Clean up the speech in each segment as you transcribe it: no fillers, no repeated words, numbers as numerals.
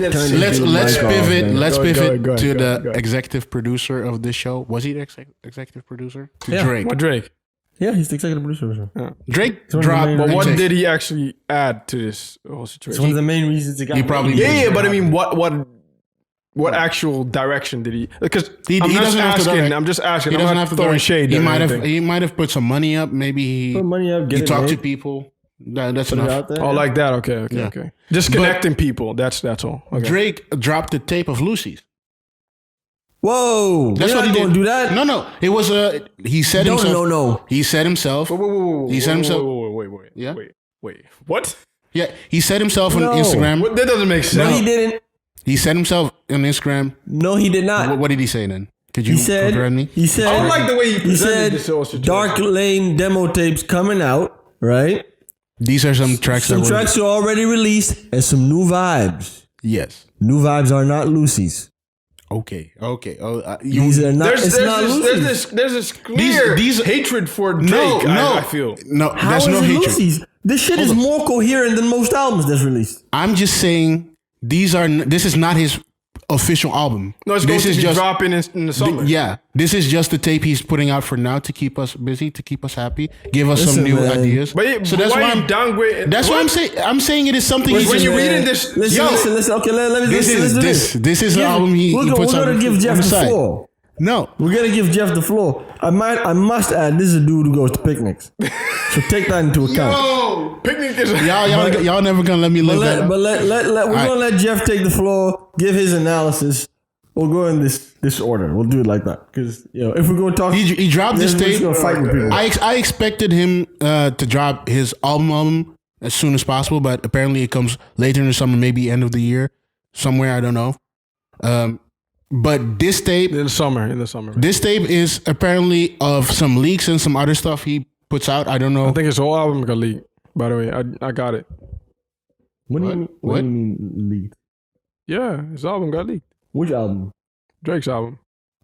Let's pivot. Let's pivot go to ahead, the executive producer of this show. Was he the executive producer? To Yeah. Drake. What Drake? Yeah, he's the executive producer. Drake one of the dropped. main- But what mixtape. did he actually add to this whole It's situation? one of the main reasons it got. He probably Yeah, did. but I mean, what actual direction did he? Because He I'm doesn't have to direct. I'm just asking. He I'm doesn't not have to throwing direct. shade. He might have put some money up. Maybe he Put money up, get he it talked to made, people. That's put it enough. out there. Oh, like that. Okay. Yeah. Just connecting people. That's all. Okay. Drake dropped the tape of Lucy's. Whoa, That's we're what not he gonna did. do that. No. It was he said himself. No. He said himself. He said himself. Wait. Yeah? Wait. What? Yeah, he said himself on No. Instagram. What? That doesn't make sense. No, he didn't. He said himself on Instagram. No, he did not. What did he say then? Could you He said. correct me? He said. I don't like the way he He presented said. this whole situation. Dark Lane demo tapes coming out. Right. These are some tracks. Some that were, tracks are already released and some new vibes. Yes. New vibes are not Lucy's. Okay. Oh, These are not. There's It's not Lucy's. this clear These- hatred for Drake. no. I feel. No, How there's is no it hatred. Lucy's? This shit is more coherent than most albums that's released. I'm just saying this is not his official album. No, it's going this to is be just dropping in the summer. yeah. This is just the tape he's putting out for now to keep us busy, to keep us happy, give us Listen, some new man. ideas. But so that's why why you I'm downgrade? That's what I'm saying. I'm saying it is something. When he's you're just- reading this, Listen. Okay, let me This let's is do this is the album he We're puts out gonna give on Jeff the the side. floor. No, We're gonna give Jeff the floor. I must add, this is a dude who goes to picnics, so take that into account. oh, picnic is y'all never gonna let me live that. We're gonna let Jeff take the floor, give his analysis. We'll go in this order. We'll do it like that because if we're gonna talk, He dropped this we're just tape. gonna fight with people. I expected him to drop his album as soon as possible, but apparently it comes later in the summer, maybe end of the year, somewhere, I don't know. But this tape, in the summer. this tape is apparently of some leaks and some other stuff he puts out. I don't know. I think his whole album got leaked. By the way, I got it. What do you mean? What What? do you mean leaked? Yeah, his album got leaked. Which album? Drake's album.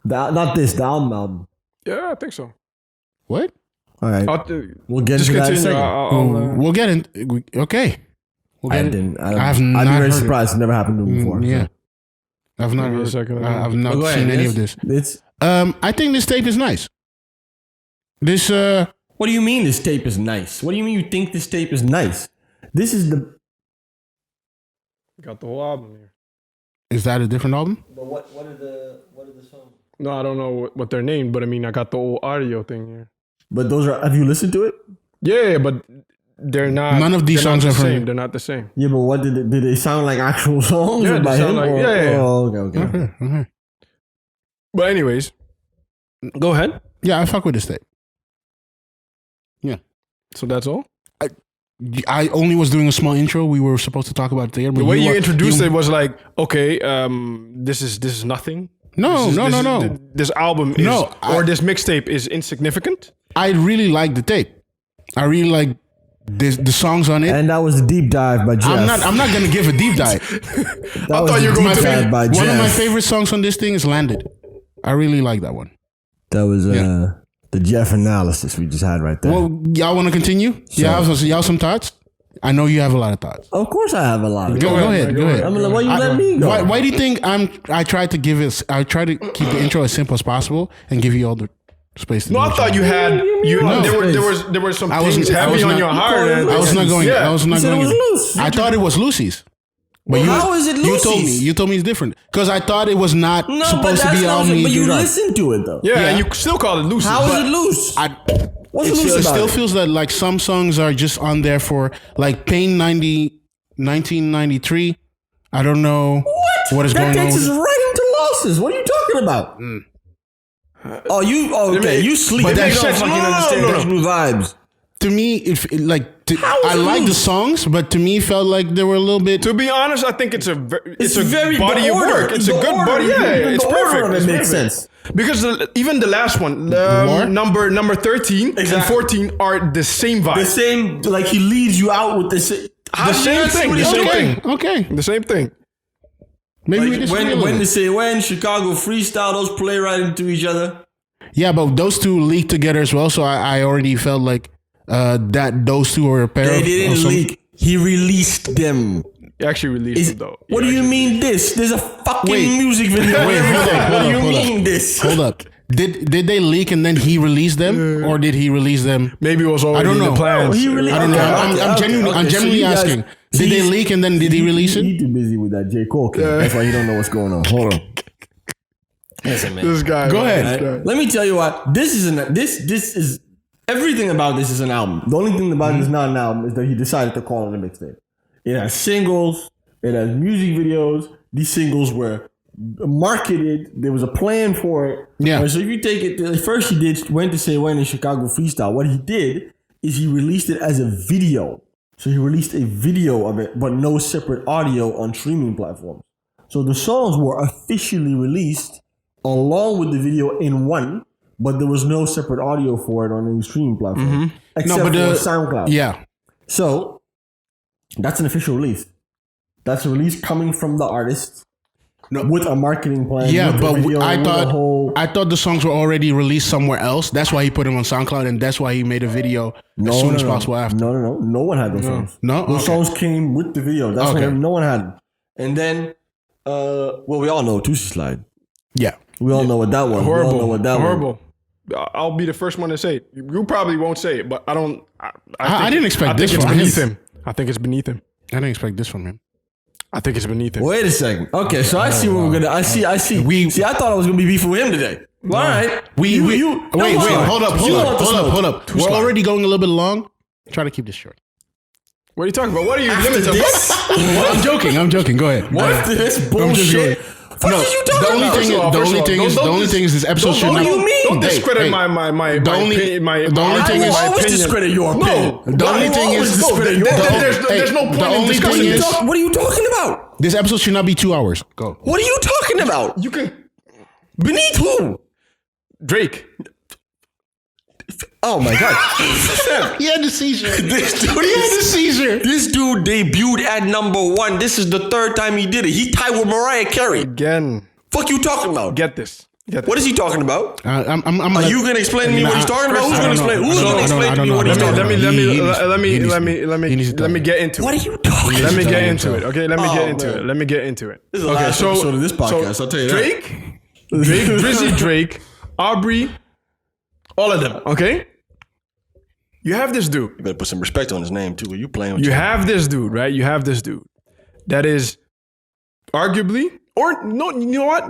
Not this. The album. Yeah, I think so. What? All right. We'll get Just into that in a continue. second. We'll get in. Okay. We'll I get didn't. I have I'd not be very heard it. surprised. It never happened to him before. Yeah. I've not Give me a heard. second. I've not Go ahead, seen any yes. of this. It's. I think this tape is nice. This What do you mean this tape is nice? What do you mean you think this tape is nice? This is the. Got the whole album here. is that a different album? But what are the songs? No, I don't know what they're named, but I mean, I got the old audio thing here. But those are. Have you listened to it? Yeah, but they're not. None of these they're not songs the are from same. you. They're not the same. Yeah, but what did they sound like actual songs? Yeah, they by sound him? like- Or- yeah. Oh, okay. Okay. But anyways, go ahead. Yeah, I fuck with this tape. So that's all. I only was doing a small intro. We were supposed to talk about it there. But The way you were- introduced it was like, okay, this is nothing. No. This album is, No, or this mixtape is insignificant. I really like the tape. I really like the songs on it. And that was a deep dive by Jeff. I'm not gonna give a deep dive. That was thought a you were deep going to dive be- by One of my Jeff. favorite songs on this thing is Landed. I really like that one. That was Yeah. the Jeff analysis we just had right there. Well, y'all want to continue? Y'all some thoughts? I know you have a lot of thoughts. Of course, I have a lot. Of Go ahead. I'm like, why you let me go? Why do you think I tried to keep the intro as simple as possible and give you all the space to No, do I what thought you had No. there were some I wasn't- things I heavy was on not- your heart. You and- called it I was not going. Yeah. I was not You said going. it was loose. I thought it was Lucy's. But How is it You told me. Lucy's? You told me it's different because I thought it was not No, but supposed to that's be not. on me. But you dropped. listened to it though. Yeah, Yeah. and you still call it loose. How is it loose? What's It loose about still it? feels that like some songs are just on there for like Pain 1993. I don't know what is That going on. takes us with it. right into losses. What are you talking about? Okay. You sleep. But But that you don't shit- fucking no, understand no. those new vibes. To me, How is I it like the loose? songs, but to me, it felt like they were a little bit. To be honest, I think it's a very body the of order, work. It's the a good order, body. Yeah, the it's order perfect. of it It's makes perfect. sense. Because even the last one, War? number 13 and Exactly. 14 are the same vibe. The same, like he leads you out with this. The same thing. The same thing. Okay, The same thing. maybe we disagree a little When bit. they say when Chicago freestyle, those play right into each other. Yeah, but those two leaked together as well, so I already felt like that those two were a pair. They of didn't some- leak. He released them. He actually released it though. What do you mean this? There's a fucking music video. Wait, What do you hold up. mean this? Hold up. Did they leak and then he released them, or did he release them? Maybe it was already I don't in know. the plans. He really- I don't know. I'm genuinely so asking. Did they leak and then did he release it? He too busy with that J. Cole kid. That's why he don't know what's going on. Hold on. Listen, man. This guy. Go man, ahead. this guy. Let me tell you what. This is everything about this is an album. The only thing about it is not an album is that he decided to call it a mixtape. It has singles. It has music videos. These singles were marketed. There was a plan for it. Yeah. So if you take it, first he went to say when in Chicago Freestyle. What he did is he released it as a video. So he released a video of it, but no separate audio on streaming platforms. So the songs were officially released along with the video in one, but there was no separate audio for it on any streaming platform except for SoundCloud. Yeah. So that's an official release. That's a release coming from the artist with a marketing plan. Yeah, with but a video, I with a whole. thought the songs were already released somewhere else. That's why he put them on SoundCloud, and that's why he made a video as soon as possible after. No one had those songs. No? Those Okay. songs came with the video. That's why no one had them. And then, we all know Toosie Slide. Yeah. We all know what that was. Horrible. We all know what that was. Horrible. I'll be the first one to say it. You probably won't say it, but I don't. I didn't expect this it's from beneath him. him. I think it's beneath him. I didn't expect this from him. I think it's beneath him. Wait a second. Okay, so I see what we're gonna. I see. I thought I was gonna be beefing with him today. All right. Wait, hold up. We're already going a little bit long. Try to keep this short. What are you talking about? What are you limits of this? I'm joking. Go ahead. After this bullshit. What are you talking about? The only thing is this episode should not. What do you mean? Don't discredit my only thing is always discredit your opinion. The only thing is there's no point in discussing this. What are you talking about? This episode should not be 2 hours. Go. What are you talking about? You can Beneath who? Drake. Oh my god. He had the seizure. This dude, This dude debuted at #1. This is the third time he did it. He tied with Mariah Carey. Again. Fuck you talking about? Get this. What is he talking about? I'm Are you gonna explain to me what he's talking about? Who's gonna explain? Who's gonna explain to me what he's talking about? Let me get into it. What are you talking about? Let me get into it. Okay, let me get into man. it. Let me get into it. This is the last episode of this podcast, I'll tell you that. Drake, Drizzy Drake, Aubrey, all of them, okay? You have this dude. You better put some respect on his name too. Are you playing with You have this dude, right? You have this dude that is arguably, or no, you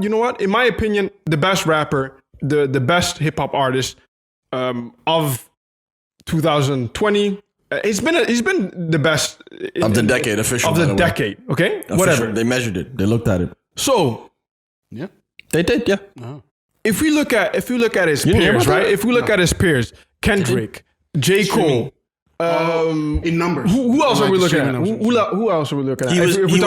know what? In my opinion, the best rapper, the best hip hop artist of 2020. He's been the best of the decade, official of the decade. Okay, official. whatever. They measured it. They looked at it. So Yeah. They did, yeah. if we look at his peers, right? If we look at his peers, Kendrick, J. Cole. In numbers. Who else are we looking at? Who else are we looking at? If we're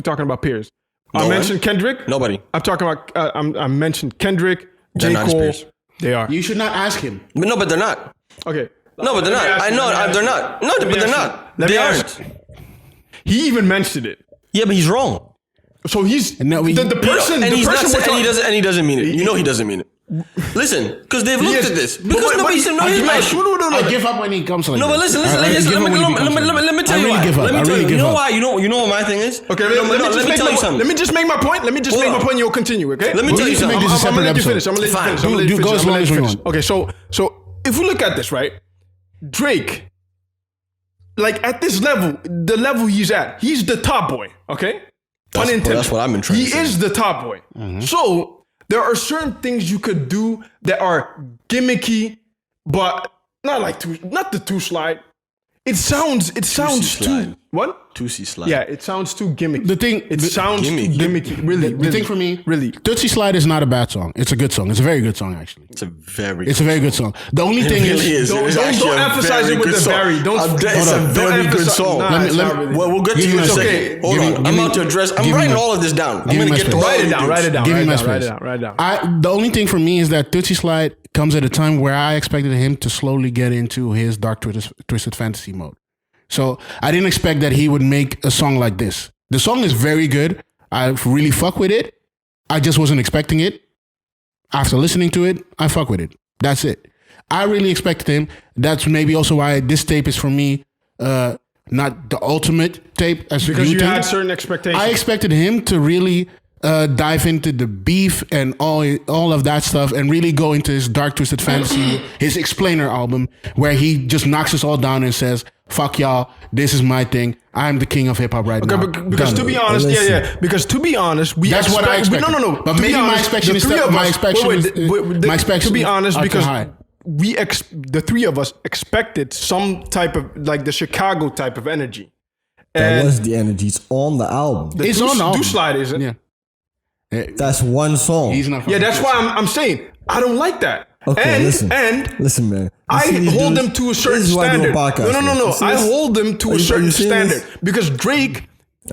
talking about peers, I mentioned Kendrick. Nobody. I'm talking about. I mentioned Kendrick, J. not his Cole. peers. They are. You should not ask him. But no, but they're not. Okay. No, but they're not. I know they're not. No, but they're not. They aren't. He even mentioned it. Yeah, but he's wrong. So he's No, the person. And The he's not. person we're And talking. he doesn't mean it. You know he doesn't mean it. Listen, because they've looked at this. Because nobody said no. He's not. I give up when he comes like No, but this. listen. Let me tell you why. Let me tell you. You know why? You know what my thing is. Okay, let me tell you something. Let me just make my point. Let me just make my point. You'll continue. Okay. Let me tell you need to make something. this a I'm gonna separate let you episode. finish. I'm gonna let you finish. I'm gonna let you Do finish. go as I'm gonna long let as you we finish. want. Okay, so if we look at this, right, Drake, like at this level, the level he's at, he's the top boy. Okay, That's what I've been trying to He say. is the top boy. So there are certain things you could do that are gimmicky, but not the Toosie Slide. It sounds too Slide. what? Toosie Slide. Yeah, it sounds too gimmicky. The sounds gimmicky. too gimmicky. Really, The thing for me, really. Tootsie Slide is not a bad song. It's a good song. It's a very good song, actually. It's a very good song. The only thing is, Don't emphasize it with the very. It's a very good song. We'll get to you in a second. Hold on. I'm about to address. I'm writing all of this down. I'm going to get to Write it down. Write it down. Give me my Write space. it down. The only thing for me is that Tootsie Slide comes at a time where I expected him to slowly get into his dark twisted fantasy mode. So I didn't expect that he would make a song like this. The song is very good. I really fuck with it. I just wasn't expecting it. After listening to it, I fuck with it. That's it. I really expected him. That's maybe also why this tape is for me not the ultimate tape as Because you think. had certain expectations. I expected him to really dive into the beef and all of that stuff and really go into his Dark Twisted Fantasy, his Explainer album, where he just knocks us all down and says, fuck y'all, this is my thing. I'm the king of hip hop right now. Because to be honest, because to be honest, that's what I expected. No. But maybe my expectation is to be honest, because high. The three of us expected some type of like the Chicago type of energy. That was the energy. It's on the album. It's on the album. Toosie Slide, isn't it? Yeah. That's one song. He's not. Yeah, that's why I'm saying I don't like that. Okay, listen, man. I hold them to a certain standard. No. I hold them to a certain standard because Drake.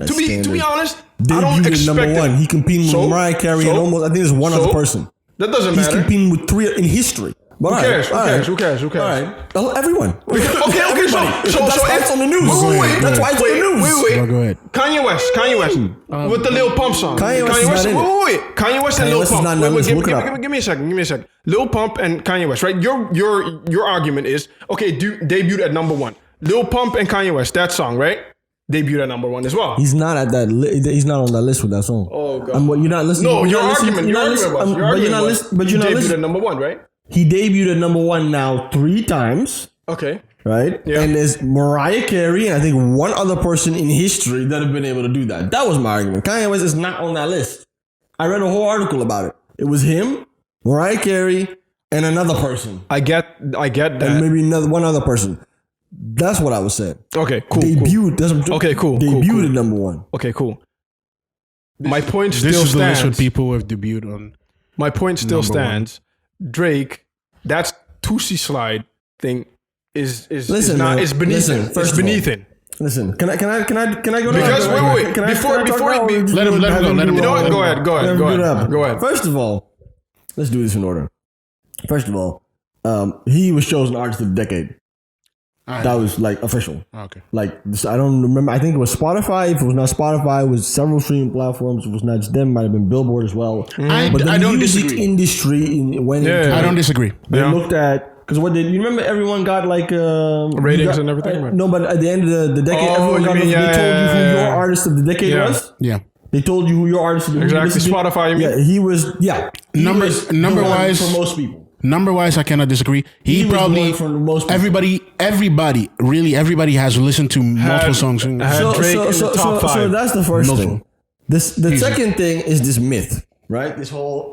To be honest, I don't expect number one. He competing with Mariah Carey and almost. I think there's one other person. That doesn't matter. He's competing with three in history. But Who cares? All right. Everyone. Okay. So that's why it's on the news. That's why it's on the news. Wait. Go ahead. Kanye West, with the Lil Pump song. Kanye West. Wait. Kanye West and Lil Pump. Give me a second. Lil Pump and Kanye West, right? Your argument is okay. Debuted at number one. Lil Pump and Kanye West, that song, right? Debuted at number one as well. He's not at that. He's not on that list with that song. Oh god. You're not listening. No, your argument. But you're not listening. At number one, right? He debuted at number one now 3 times. Okay. Right? Yeah. And there's Mariah Carey and I think one other person in history that have been able to do that. That was my argument. Kanye West is not on that list. I read a whole article about it. It was him, Mariah Carey, and another person. I get that. And maybe one other person. That's what I was saying. Okay, cool. Debuted. Cool. Debuted at number one. Okay, cool. My point still This is the stands. list with people who have debuted on. My point still stands. Drake, that's Toosie Slide thing is beneath him. It's beneath him. Listen, can I go because wait. Before we let him go. You know what? Go ahead. First of all, let's do this in order. First of all, he was chosen Artist of the Decade. That was like official. Okay. Like I don't remember. I think it was Spotify. If it was not Spotify, it was several streaming platforms. If it was not just them, it might have been Billboard as well. But the music industry went. I don't disagree. They looked at because you remember everyone got like ratings and everything. Right? No, but at the end of the decade, everyone got. They told you who your artist of the decade was. Yeah. They told you who your artist of the decade was. Exactly. Spotify. You mean? Yeah, he was. Yeah. Number wise for most people. Number wise, I cannot disagree. He probably for most everybody has listened to multiple songs. Drake in the top 5. So that's the first thing. The second thing is this myth, right? This whole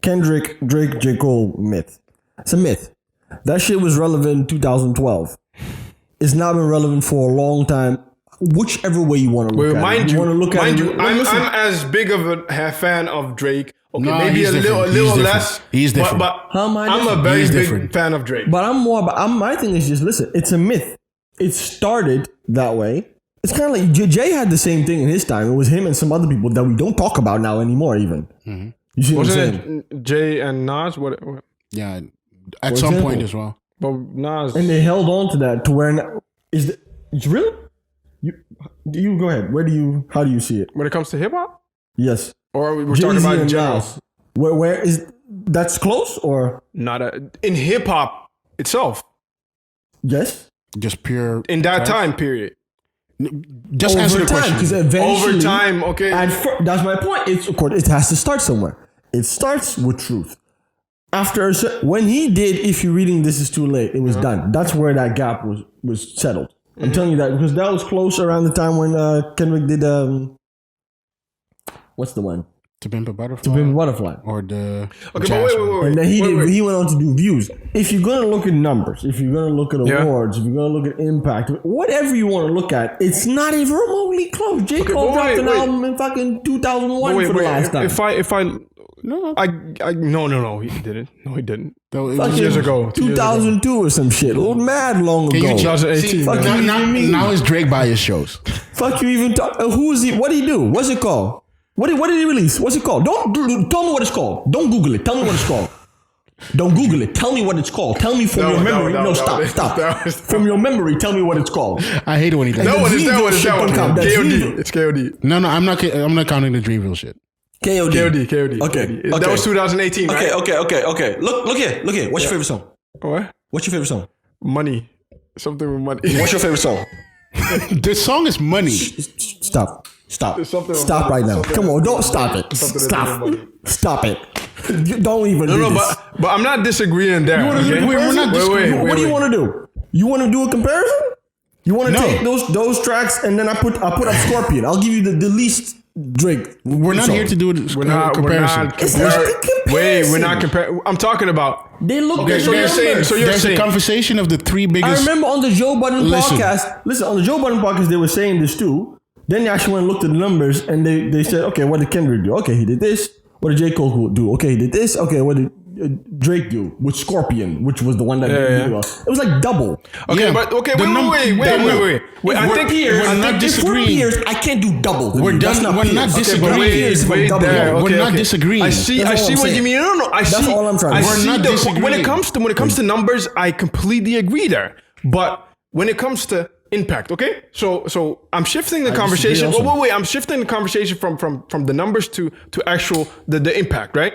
Drake, J. Cole myth. It's a myth. That shit was relevant in 2012. It's not been relevant for a long time. Whichever way you want to look at it. I'm as big of a fan of Drake. Okay, no, maybe a little less. He's different. But I'm a very big fan of Drake. But my thing is just listen. It's a myth. It started that way. It's kind of like Jay had the same thing in his time. It was him and some other people that we don't talk about now anymore. Even you see what I'm saying? Jay and Nas. What? Yeah, at some point as well. But Nas and they held on to that to where it's really. You go ahead. How do you see it? When it comes to hip hop? Yes. Or we're talking about in general. Where is that's close or not in hip hop itself? Yes. Just pure in that time period. Just answer the question. Because eventually, over time, okay. That's my point. It has to start somewhere. It starts with truth. After when he did, if you're reading This Is Too Late, it was done. That's where that gap was settled. I'm telling you that because that was close around the time when Kendrick did what's the one? To Pimp a Butterfly. To Pimp a Butterfly. Or the okay, but wait. And then he went on to do views. If you're gonna look at numbers, if you're gonna look at awards, if you're gonna look at impact, whatever you want to look at, it's not even remotely close. J. Cole dropped an album in fucking 2001 for the last time. If I no, he didn't. No, he didn't. That was years ago. 2002 or some shit. Mad long ago. 2018. Now it's Drake by his shows. Fuck you even talk. Who is he? What did he do? What's it called? What did he release? What's it called? Don't tell me what it's called. Don't Google it. Tell me what it's called. Don't Google it. Tell me what it's called. Tell me from your memory. Stop. From your memory, tell me what it's called. I hate it when he does that. That one. KOD. It's KOD. No, I'm not counting the Dreamville shit. KOD. Okay. That was 2018, right? Okay. Look here. What's your favorite song? What? What's your favorite song? Money. Something with money. What's your favorite song? This song is money. Stop. something Stop right now. Come on, don't stop it. Stop it. You don't even do this. But I'm not disagreeing there. Okay? What do you want to do? You want to do a comparison? You want to take those tracks and then I put up Scorpion. I'll give you the least Drake. We're not here to do a comparison. We're not comparing. I'm talking about. They look. Okay, so you're saying a conversation of the three biggest. I remember on the Joe Budden podcast. Listen, on the Joe Budden podcast, they were saying this too. Then they actually went and looked at the numbers and they said, okay, what did Kendrick do? Okay, he did this. What did J. Cole do? Okay, he did this. Okay, what did Drake do with Scorpion, which was the one that did well. It was like double. Okay, but okay, wait. I think we're not disagreeing. If we're peers, I can't do double. We're not disagreeing. We're not disagreeing. I see what you mean. No. That's all I'm trying to say. We're not disagreeing. When it comes to numbers, I completely agree there. But when it comes to impact, okay? So I'm shifting the conversation. Wait. I'm shifting the conversation from the numbers to actual the impact, right?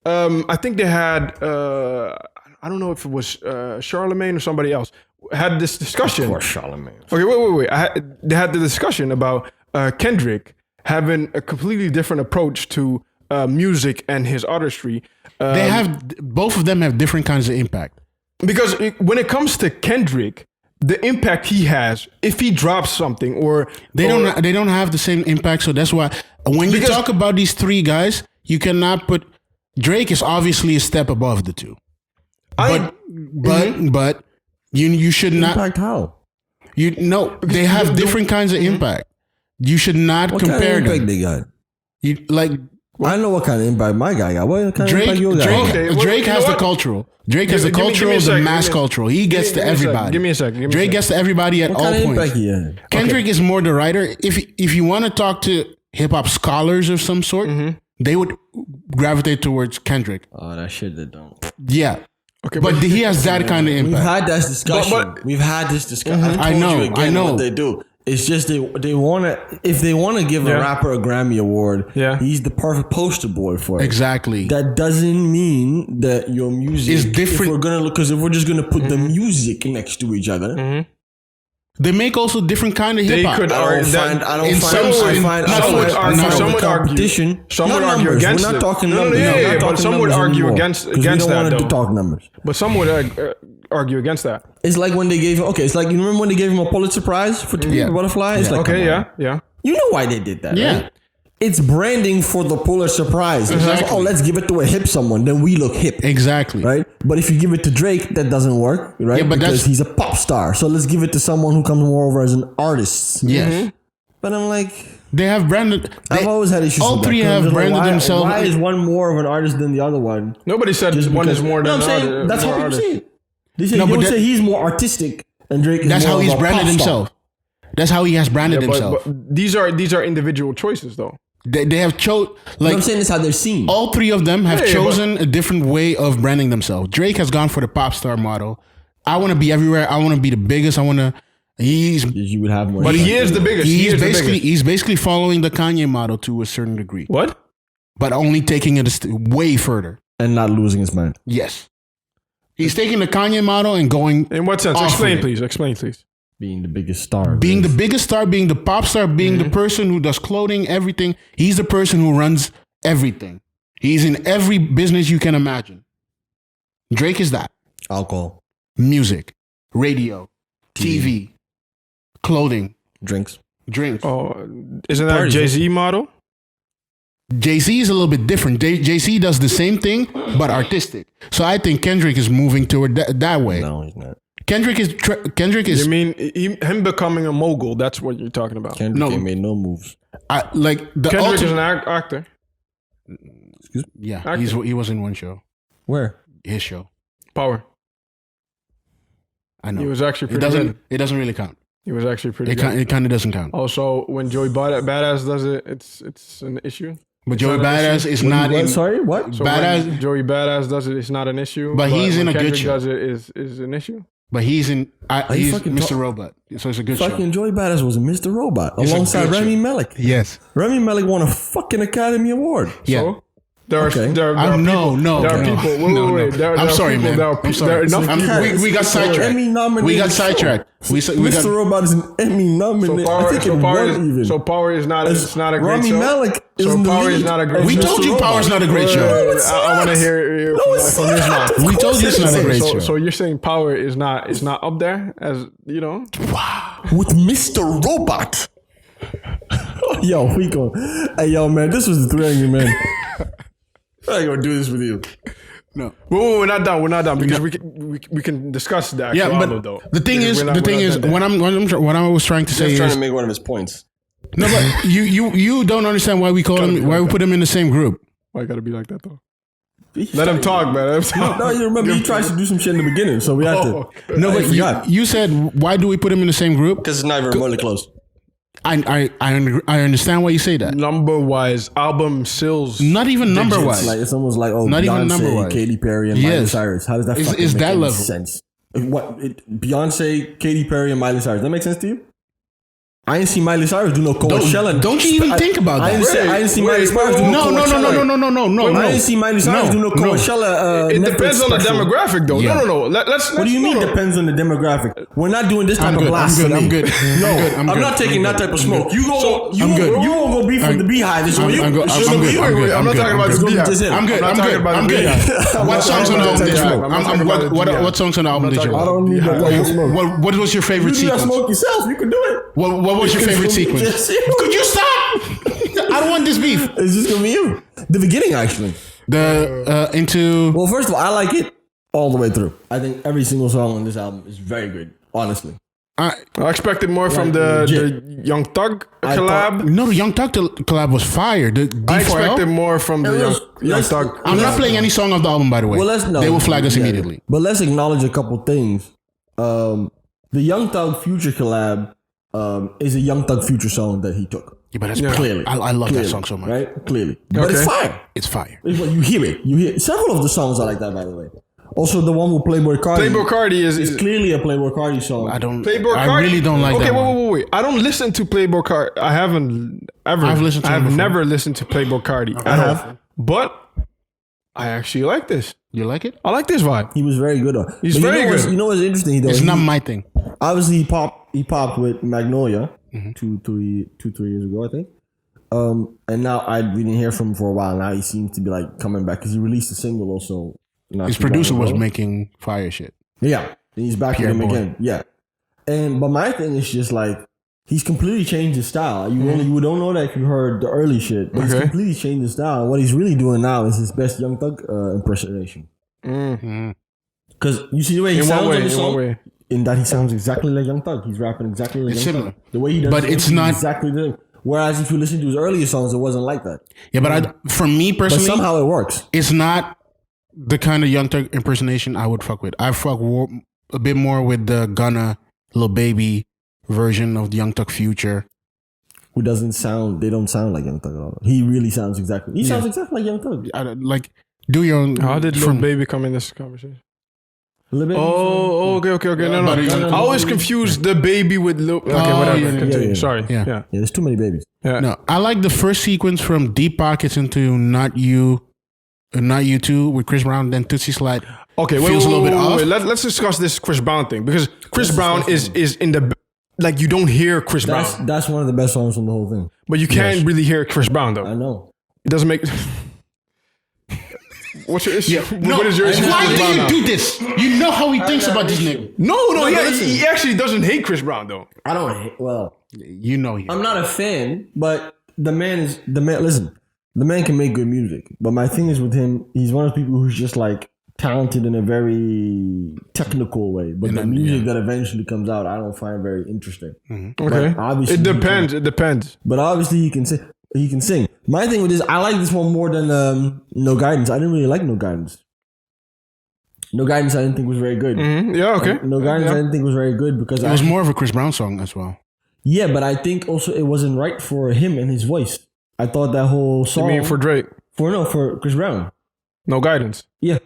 I think they had I don't know if it was Charlemagne or somebody else had this discussion. Of course, Charlemagne. Okay, wait. They had the discussion about Kendrick having a completely different approach to music and his artistry. Both of them have different kinds of impact. Because when it comes to Kendrick, the impact he has, if he drops something or they don't have the same impact. So that's why when you talk about these three guys, you cannot put Drake is obviously a step above the two. But you should not impact how? They have different kinds of impact. You should not compare kind of them. They got? You like I know what kind of impact my guy got. What kind of impact your guy got? Drake has the cultural. Drake has the cultural, the mass cultural. He gets to everybody. Give me a second. Drake gets to everybody at all points. Kendrick is more the writer. If you want to talk to hip hop scholars of some sort, they would gravitate towards Kendrick. Oh, that shit they don't. Yeah. Okay, but he has that kind of impact. We've had this discussion. We've had this discussion. I know what they do. It's just they want to, if they want to give a rapper a Grammy award, he's the perfect poster boy for it. Exactly. That doesn't mean that your music is different. If we're just gonna put the music next to each other. They make also different kind of hip hop. Some would argue against it. We're not talking numbers. But some would argue against that. We don't want to talk numbers. But some would argue against that. It's like when they gave him. Okay, it's like you remember when they gave him a Pulitzer Prize for Butterfly. It's like yeah. You know why they did that? Yeah. Right? It's branding for the Pulitzer Prize. It's like, let's give it to a hip someone, then we look hip. Exactly. Right? But if you give it to Drake, that doesn't work, right? Yeah, but because he's a pop star. So let's give it to someone who comes more over as an artist. Yes. But I'm like... They have branded... I've always had issues with that. All three have branded themselves... Why is one more of an artist than the other one? Nobody said one is more than the other. That's how people say it. They say he's more artistic and Drake is that's more how he's branded himself. That's how he has branded himself. But these are individual choices, though. They have chosen. Like, I'm saying this how they're seen. All three of them have chosen a different way of branding themselves. Drake has gone for the pop star model. I want to be everywhere. I want to be the biggest. I want to. You would have more. But he is the biggest. He's basically following the Kanye model to a certain degree. What? But only taking it way further and not losing his mind. Yes. He's taking the Kanye model and going. In what sense? Explain, please. Being the biggest star. Being the biggest star, being the pop star, being the person who does clothing, everything. He's the person who runs everything. He's in every business you can imagine. Drake is that. Alcohol. Music. Radio. TV. Clothing. Drinks. Oh, isn't that a Jay-Z model? Jay-Z is a little bit different. Jay-Z does the same thing, but artistic. So I think Kendrick is moving toward that way. No, he's not. Kendrick is. You mean him becoming a mogul? That's what you're talking about. Kendrick ain't made no moves. Kendrick is an actor. Excuse me? Yeah, actor. he was in one show. Where? His show. Power. I know. He was actually pretty good. It doesn't really count. He was actually pretty good. It kind of doesn't count. Also, when Joey Badass does it, it's an issue. But Joey Badass is not in... Sorry, what? So Badass, Joey Badass does it, it's not an issue. But he's in a good show. Does it is an issue. But he's in... he's Mr. Robot. So it's a good show. Fucking Joey Badass was Mr. Robot alongside Rami Malek. Yes. Rami Malek won a fucking Academy Award. Yeah. So? There are, Okay. there are no, people. There are no, people. no, no. There I'm are sorry, people, man. there are I'm pe- sorry. there are enough people. We got It's an sidetracked. Emmy-nominated We got show. sidetracked. We Mr. got. Robot is an Emmy nominated. I think it won even. So Power is not. It's not a great Rami show. Malek is So in the Power lead is not a great as We show. told Mr. you Robot. Power's not a great show. I want to hear No, it's from his not. mouth. Of We told course you it's it not a is. great show. So you're saying Power is not up there as you know? With Mr. Robot. Yo, we go. Hey, yo, man, this was the 3 Angry Men. I ain't gonna do this with you. No. Whoa, we're not done. We're not done because we can discuss the actual Yeah, album but though. the thing Because is, we're not done there. what I was trying to say Just trying is to make one of his points. no, but you don't understand why we call him, why we put him in the same group. Why gotta be like that though? Let him talk, man. Let him talk. No, you remember he tries to do some shit in the beginning, so we had to. No, I but forgot. you said why do we put him in the same group? Because it's not even remotely close. I understand why you say that. Number wise, album sales. Not even number Digits. wise. Like it's almost like Not even Beyonce, number-wise. Katy Perry, and Miley Yes. Cyrus. How does that Is fucking make that any level? sense? Beyonce, Katy Perry, and Miley Cyrus. That make sense to you? I didn't see Miley Cyrus do no Coachella. Don't you even think about I that? didn't see Miley Cyrus do No, no Coachella. no. I didn't see Miley Cyrus do no Coachella. It Netflix depends on the special. demographic, though. Yeah. No. Let's. What do you mean no. depends on the demographic? We're not doing this type I'm of good, blasphemy. I'm good. No, I'm I'm good. not taking that type of smoke. You go, you I'm good. you won't go beef with the Beehive. It's I'm you. good. It's I'm you. good. I'm not talking about It's the gonna be Beehive. just him. I'm good. I'm I'm not good. talking about I'm the good. Beehive. What songs on the album did you like? I'm not talking about the Beehive. What songs on the album did you I like? don't need that type of smoke. What was your favorite You do that sequence? smoke yourself. You can do it. What was your favorite sequence? Could you stop? I don't want this beef. It's just gonna be you. The beginning, actually. Into Well, first of all, I like it all the way through. I think every single song on this album is very good. Honestly. I expected more from the Young Thug collab. No, the Young Thug collab was fire. The D4L. I expected more from the Young Thug. I'm not playing any song of the album, by the way. Well, They will flag us yeah. immediately. But let's acknowledge a couple things. The Young Thug Future collab is a Young Thug Future song that he took. Yeah, but that's Clearly. I love Clearly, that song so much. Right? Clearly. But it's Okay. fire. It's fire. It's what you hear it. You hear several of the songs are like that, by the way. Also, the one with Playboy Cardi. Playboy Cardi is is clearly a Playboy Cardi song. I don't. Playboy I Cardi. really don't like okay, that one. wait. I don't listen to Playboy Cardi. I haven't ever. I've listened to him I've before. never listened to Playboy Cardi at all. But I actually like this. You like it? I like this vibe. He was very good on. He's But very good. You know what's interesting though? It's not my thing. Obviously, he popped with Magnolia 2-3 years ago, I think. And now we didn't hear from him for a while. Now he seems to be like coming back because he released a single also. His producer was making fire shit. Yeah, he's back with him again. Yeah, but my thing is just like he's completely changed his style. You don't know that if you heard the early shit. But he's completely changed his style. And what he's really doing now is his best Young Thug impersonation. Because you see the way he sounds on the song. In that he sounds exactly like Young Thug. He's rapping exactly like It's Young similar. Thug. The way he does But it's not exactly the same. Whereas if you listen to his earlier songs, it wasn't like that. Yeah, but for me But personally, somehow it works. it's not the kind of Young Thug impersonation I would fuck with. I fuck a bit more with the Gunna Lil Baby version of the Young Thug Future. Who doesn't sound? They don't sound like Young Thug at all. He really sounds exactly. He sounds exactly like Young Thug. Like, do your own. How did Lil Baby come in this conversation? Lil Baby Okay. No. but I always confuse the baby with Lil. Okay, whatever. yeah. Continue. Yeah. Sorry. Yeah. Yeah, there's too many babies. No, I like the first sequence from Deep Pockets into Not You Too with Chris Brown, then Toosie Slide. Okay, Feels a little bit off. Let's discuss this Chris Brown thing because Chris Brown is in the like you don't hear Chris Brown, That's one of the best songs from the whole thing. but you can't really hear Chris Brown though. I know. It doesn't make. What's your issue? No, What is your issue? with why Chris do Brown you now? do this? You know how he thinks about this nigga. No, listen. he actually doesn't hate Chris Brown though. I don't hate. Well, You know he. I'm not a fan, but the man. Listen, the man can make good music. But my thing is with him, he's one of those people who's just like talented in a very technical way. But the music that eventually comes out, I don't find very interesting. Okay, obviously it depends. It depends. But obviously he can sing. He can sing. My thing with this, I like this one more than No Guidance. I didn't really like No Guidance. No Guidance, I didn't think was very good. Yeah. Okay. No Guidance, I didn't think was very good because It was more of a Chris Brown song as well. yeah, but I think also it wasn't right for him and his voice. I thought that whole song You mean for Drake? for Chris Brown. No Guidance. Yeah.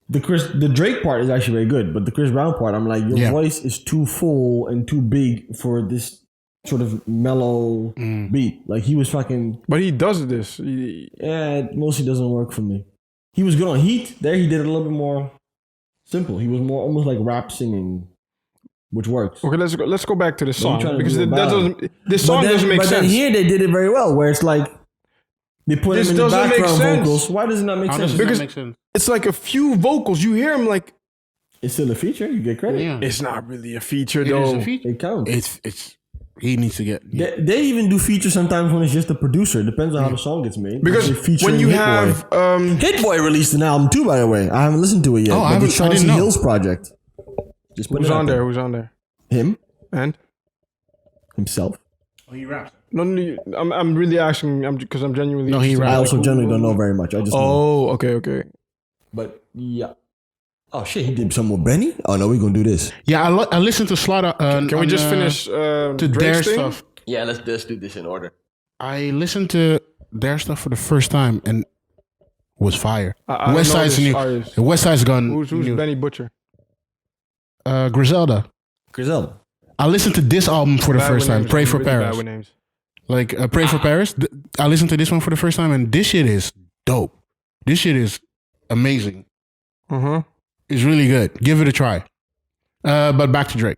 The Drake part is actually very good, but the Chris Brown part, I'm like, your voice is too full and too big for this sort of mellow beat. Like he was fucking. But he does this. Yeah, it mostly doesn't work for me. He was good on Heat. There, he did it a little bit more simple. He was more almost like rap singing, which works. Okay, let's go back to the song because this song doesn't make sense. But then here they did it very well, where it's like they put him in the background vocals. Why does it not make sense? Because it's like a few vocals. You hear him like it's still a feature. You get credit. Yeah. It's not really a feature though. It counts. It's he needs to get. They even do features sometimes when it's just a producer. It depends on how the song gets made. Because when you have Hit Boy released an album too, by the way. I haven't listened to it yet. Oh, I didn't know. Hills project. Just put who's on there? Who's on there? Him and himself. Oh, he raps. No, I'm really asking because I'm genuinely. No, he raps. I also generally don't know very much. I just know. Okay. But yeah. Oh shit, he did some with Benny? Oh no, we're gonna do this. Yeah, I listened to Slaughter. Can we just finish to their stuff? Yeah, let's do this in order. I listened to their stuff for the first time and was fire. West Side's new. West Side's gone. Who's Benny Butcher? Griselda. I listened to this album for the first time. Pray for Paris. Like Pray for Paris. I listened to this one for the first time, and this shit is dope. This shit is amazing. It's really good. Give it a try. But back to Drake.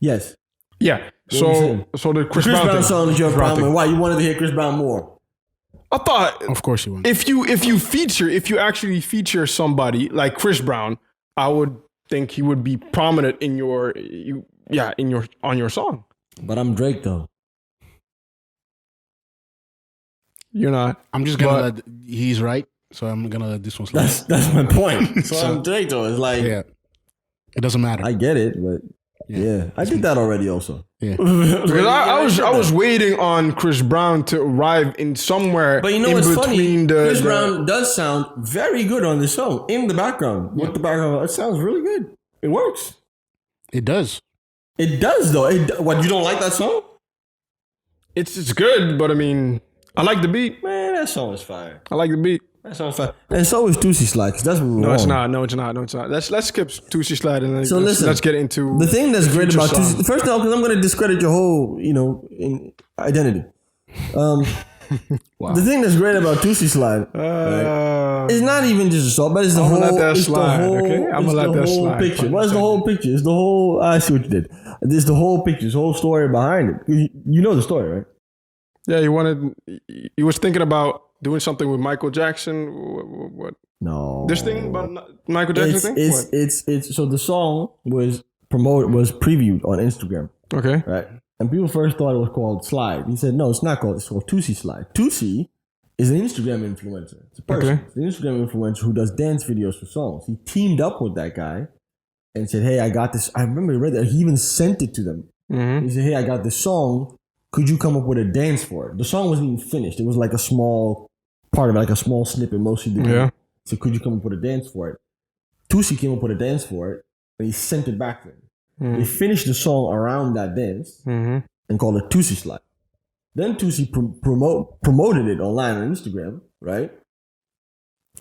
Yes. Yeah. So the Chris Brown song is your problem. Why you wanted to hear Chris Brown more? I thought, of course you want. If you actually feature somebody like Chris Brown, I would think he would be prominent in on your song. But I'm Drake though. You're not. I'm just gonna let. He's right, so I'm gonna let this one slide. That's my point. So I'm Drake though. It's like it doesn't matter. I get it, but yeah, I did that already also. Yeah, because I was waiting on Chris Brown to arrive in somewhere. But you know what's funny? Chris Brown does sound very good on this song in the background. With the background, it sounds really good. It works. It does. It does though. What, you don't like that song? It's good, but I mean, I like the beat. Man, that song is fire. I like the beat. That song's fire. And so is Toosie Slide, because that's what we're No, it's not. Let's skip Toosie Slide and then let's get into the thing that's great about Toosie. First of all, because I'm going to discredit your whole, identity. Wow. The thing that's great about Toosie Slide, it's not even just a song, but it's the whole. Let that slide, okay? I'm gonna let that slide. Picture. What's the whole picture? It's the whole. I see what you did. There's the whole picture. There's the whole story behind it. You know the story, right? Yeah, he was thinking about doing something with Michael Jackson. What? No. This thing about Michael Jackson thing? It's so the song was previewed on Instagram. Okay. Right. And people first thought it was called Slide. He said, no, it's not called. It's called Toosie Slide. Toosie is an Instagram influencer. It's a person. Okay. It's an Instagram influencer who does dance videos for songs. He teamed up with that guy and said, hey, I got this. I remember he read that. He even sent it to them. Mm-hmm. He said, hey, I got this song. Could you come up with a dance for it? The song wasn't even finished. It was like a small part of it, like a small snippet, mostly the yeah. So could you come up with a dance for it? Toosie came up with a dance for it, and he sent it back to him. Mm-hmm. They finished the song around that dance and called it Toosie Slide. Then Toosie promoted it online on Instagram, right?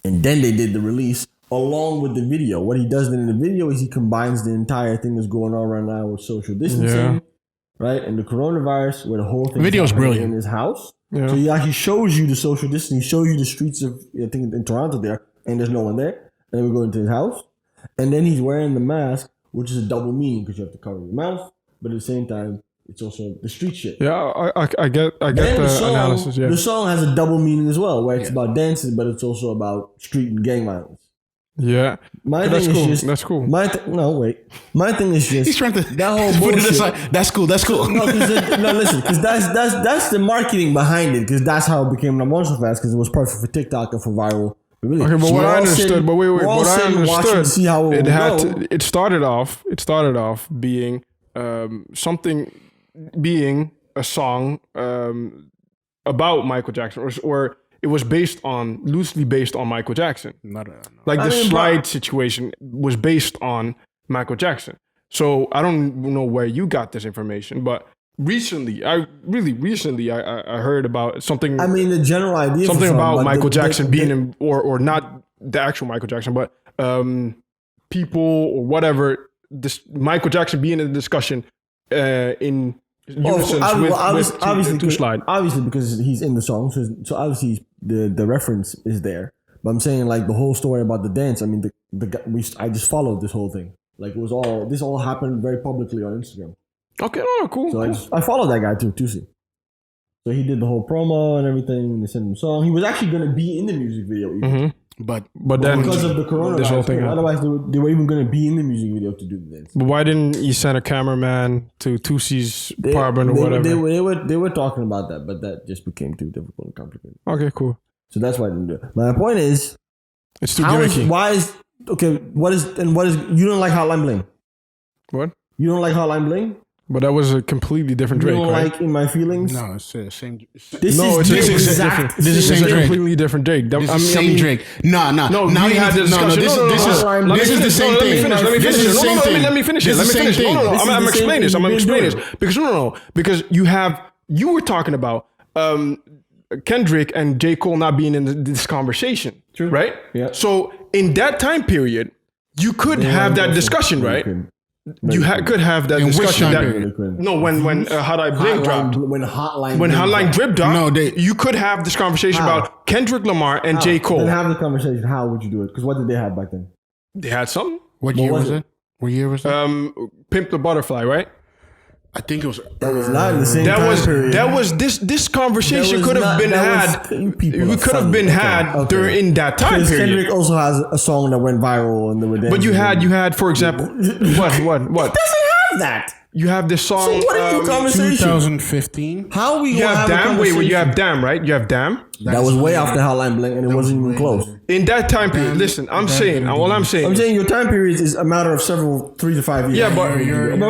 And then they did the release along with the video. What he does then in the video is he combines the entire thing that's going on right now with social distancing, right? And the coronavirus, where the whole thing is brilliant in his house. Yeah. So he actually shows you the social distancing. He shows you the streets of, I think, in Toronto there, and there's no one there. And then we go into his house, and then he's wearing the mask, which is a double meaning because you have to cover your mouth, but at the same time, it's also the street shit. Yeah, I get the analysis. Yeah, the song has a double meaning as well, where it's about dancing, but it's also about street and gang violence. Yeah, that's cool. My thing is just he's trying to that whole bullshit. That's cool. No, listen, because that's the marketing behind it. Because that's how it became number one so fast. Because it was perfect for TikTok and for viral. Really. Okay, but what I understood, what I understood, see how it started off being being a song about Michael Jackson, or it was loosely based on Michael Jackson. Slide situation was based on Michael Jackson. So I don't know where you got this information, but recently I heard about something. I mean, the general idea. Something about Michael Jackson being in, or not the actual Michael Jackson, but people or whatever this Michael Jackson being in the discussion in unison with Toosie Slide. Obviously, because he's in the song, so obviously the reference is there. But I'm saying like the whole story about the dance. I mean, I just followed this whole thing. Like this all happened very publicly on Instagram. Okay, cool. So I followed that guy too, Toosie. So he did the whole promo and everything. They sent him a song. He was actually gonna be in the music video, even. But then because of the coronavirus, this whole thing otherwise they were even gonna be in the music video to do the dance. But why didn't you send a cameraman to Toosie's apartment or whatever? They were talking about that, but that just became too difficult and complicated. Okay, cool. So that's why I didn't do it. My point is, it's too gimmicky. What is you don't like Hotline Bling? What? You don't like Hotline Bling? But that was a completely different Drake, you don't right? like In My Feelings? No, it's the same. This is This is completely different Drake. This is same Drake. No. Now we had the discussion. This is the same thing. Let me finish it. No. I'm explaining this. Because you were talking about Kendrick and J. Cole not being in this conversation, True. right? Yeah. So in that time period, you could have that discussion, right? You could have that discussion. When Hotline Bling dropped. When Hotline Drip dropped, you could have this conversation about Kendrick Lamar and J. Cole. Then have the conversation. How would you do it? Because what did they have back then? They had something. What year was it? What year was it? Pimp the Butterfly, right? I think it was. That was not in the same time period. That was this conversation could have been had. We could have been had during that time period. Kendrick also has a song that went viral and they were dancing. But you had, for example, what? It doesn't have that. You have this song. So what is your conversation? 2015. How we you gonna have Damn? Wait, you have Damn, right? You have Damn. That was way after Hotline Bling, and it wasn't even close. In that time period, listen, I'm saying your time period is a matter of 3 to 5 years. Yeah, but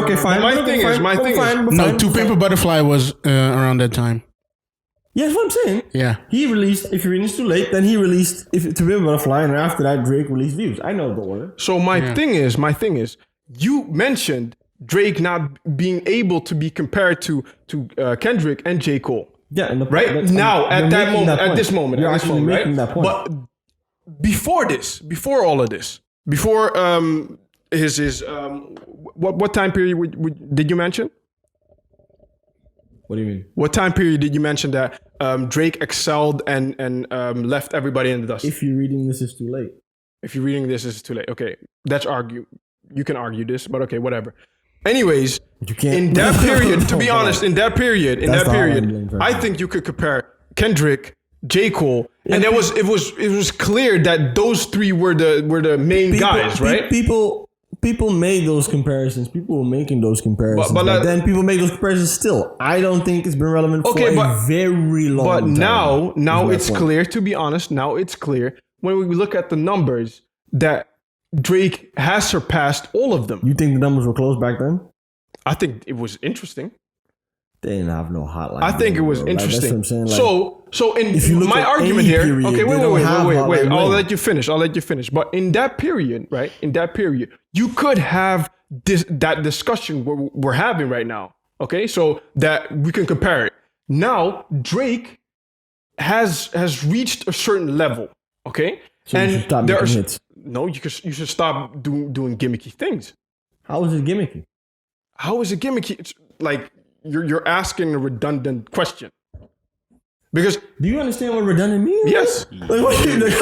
okay, fine. My thing is, no, To Pimp a Butterfly was around that time. Yeah, that's what I'm saying. Yeah. He released If You're Reading Too Late, then he released To Pimp a Butterfly, and after that, Drake released Views. I know the order. So my thing is, you mentioned Drake not being able to be compared to Kendrick and J. Cole. Yeah, and at this moment, you're actually making that point. But before all of this, before his what time period did you mention? What do you mean? What time period did you mention that Drake excelled and left everybody in the dust? If you're reading This Is Too Late. If you're reading This Is Too Late. Okay, that's argue. You can argue this, but okay, whatever. Anyways, you can't. In that period, to be honest, in that period, I think you could compare Kendrick, J. Cole, and it was clear that those three were the main guys, right? People made those comparisons. People were making those comparisons. But then people make those comparisons still. I don't think it's been relevant for a very long time. But now it's clear, to be honest, now it's clear when we look at the numbers that Drake has surpassed all of them. You think the numbers were close back then? I think it was interesting. They didn't have no hotline. I think it was interesting. That's what I'm saying. So in my argument here, period, okay, wait. I'll let you finish. But in that period, right? In that period, you could have that discussion we're having right now. Okay, so that we can compare it. Now Drake has reached a certain level. Okay, so you should stop making hits. No, you should stop doing gimmicky things. How is it gimmicky? How is it gimmicky? It's like you're asking a redundant question. Because do you understand what redundant means? Yes. I'm letting these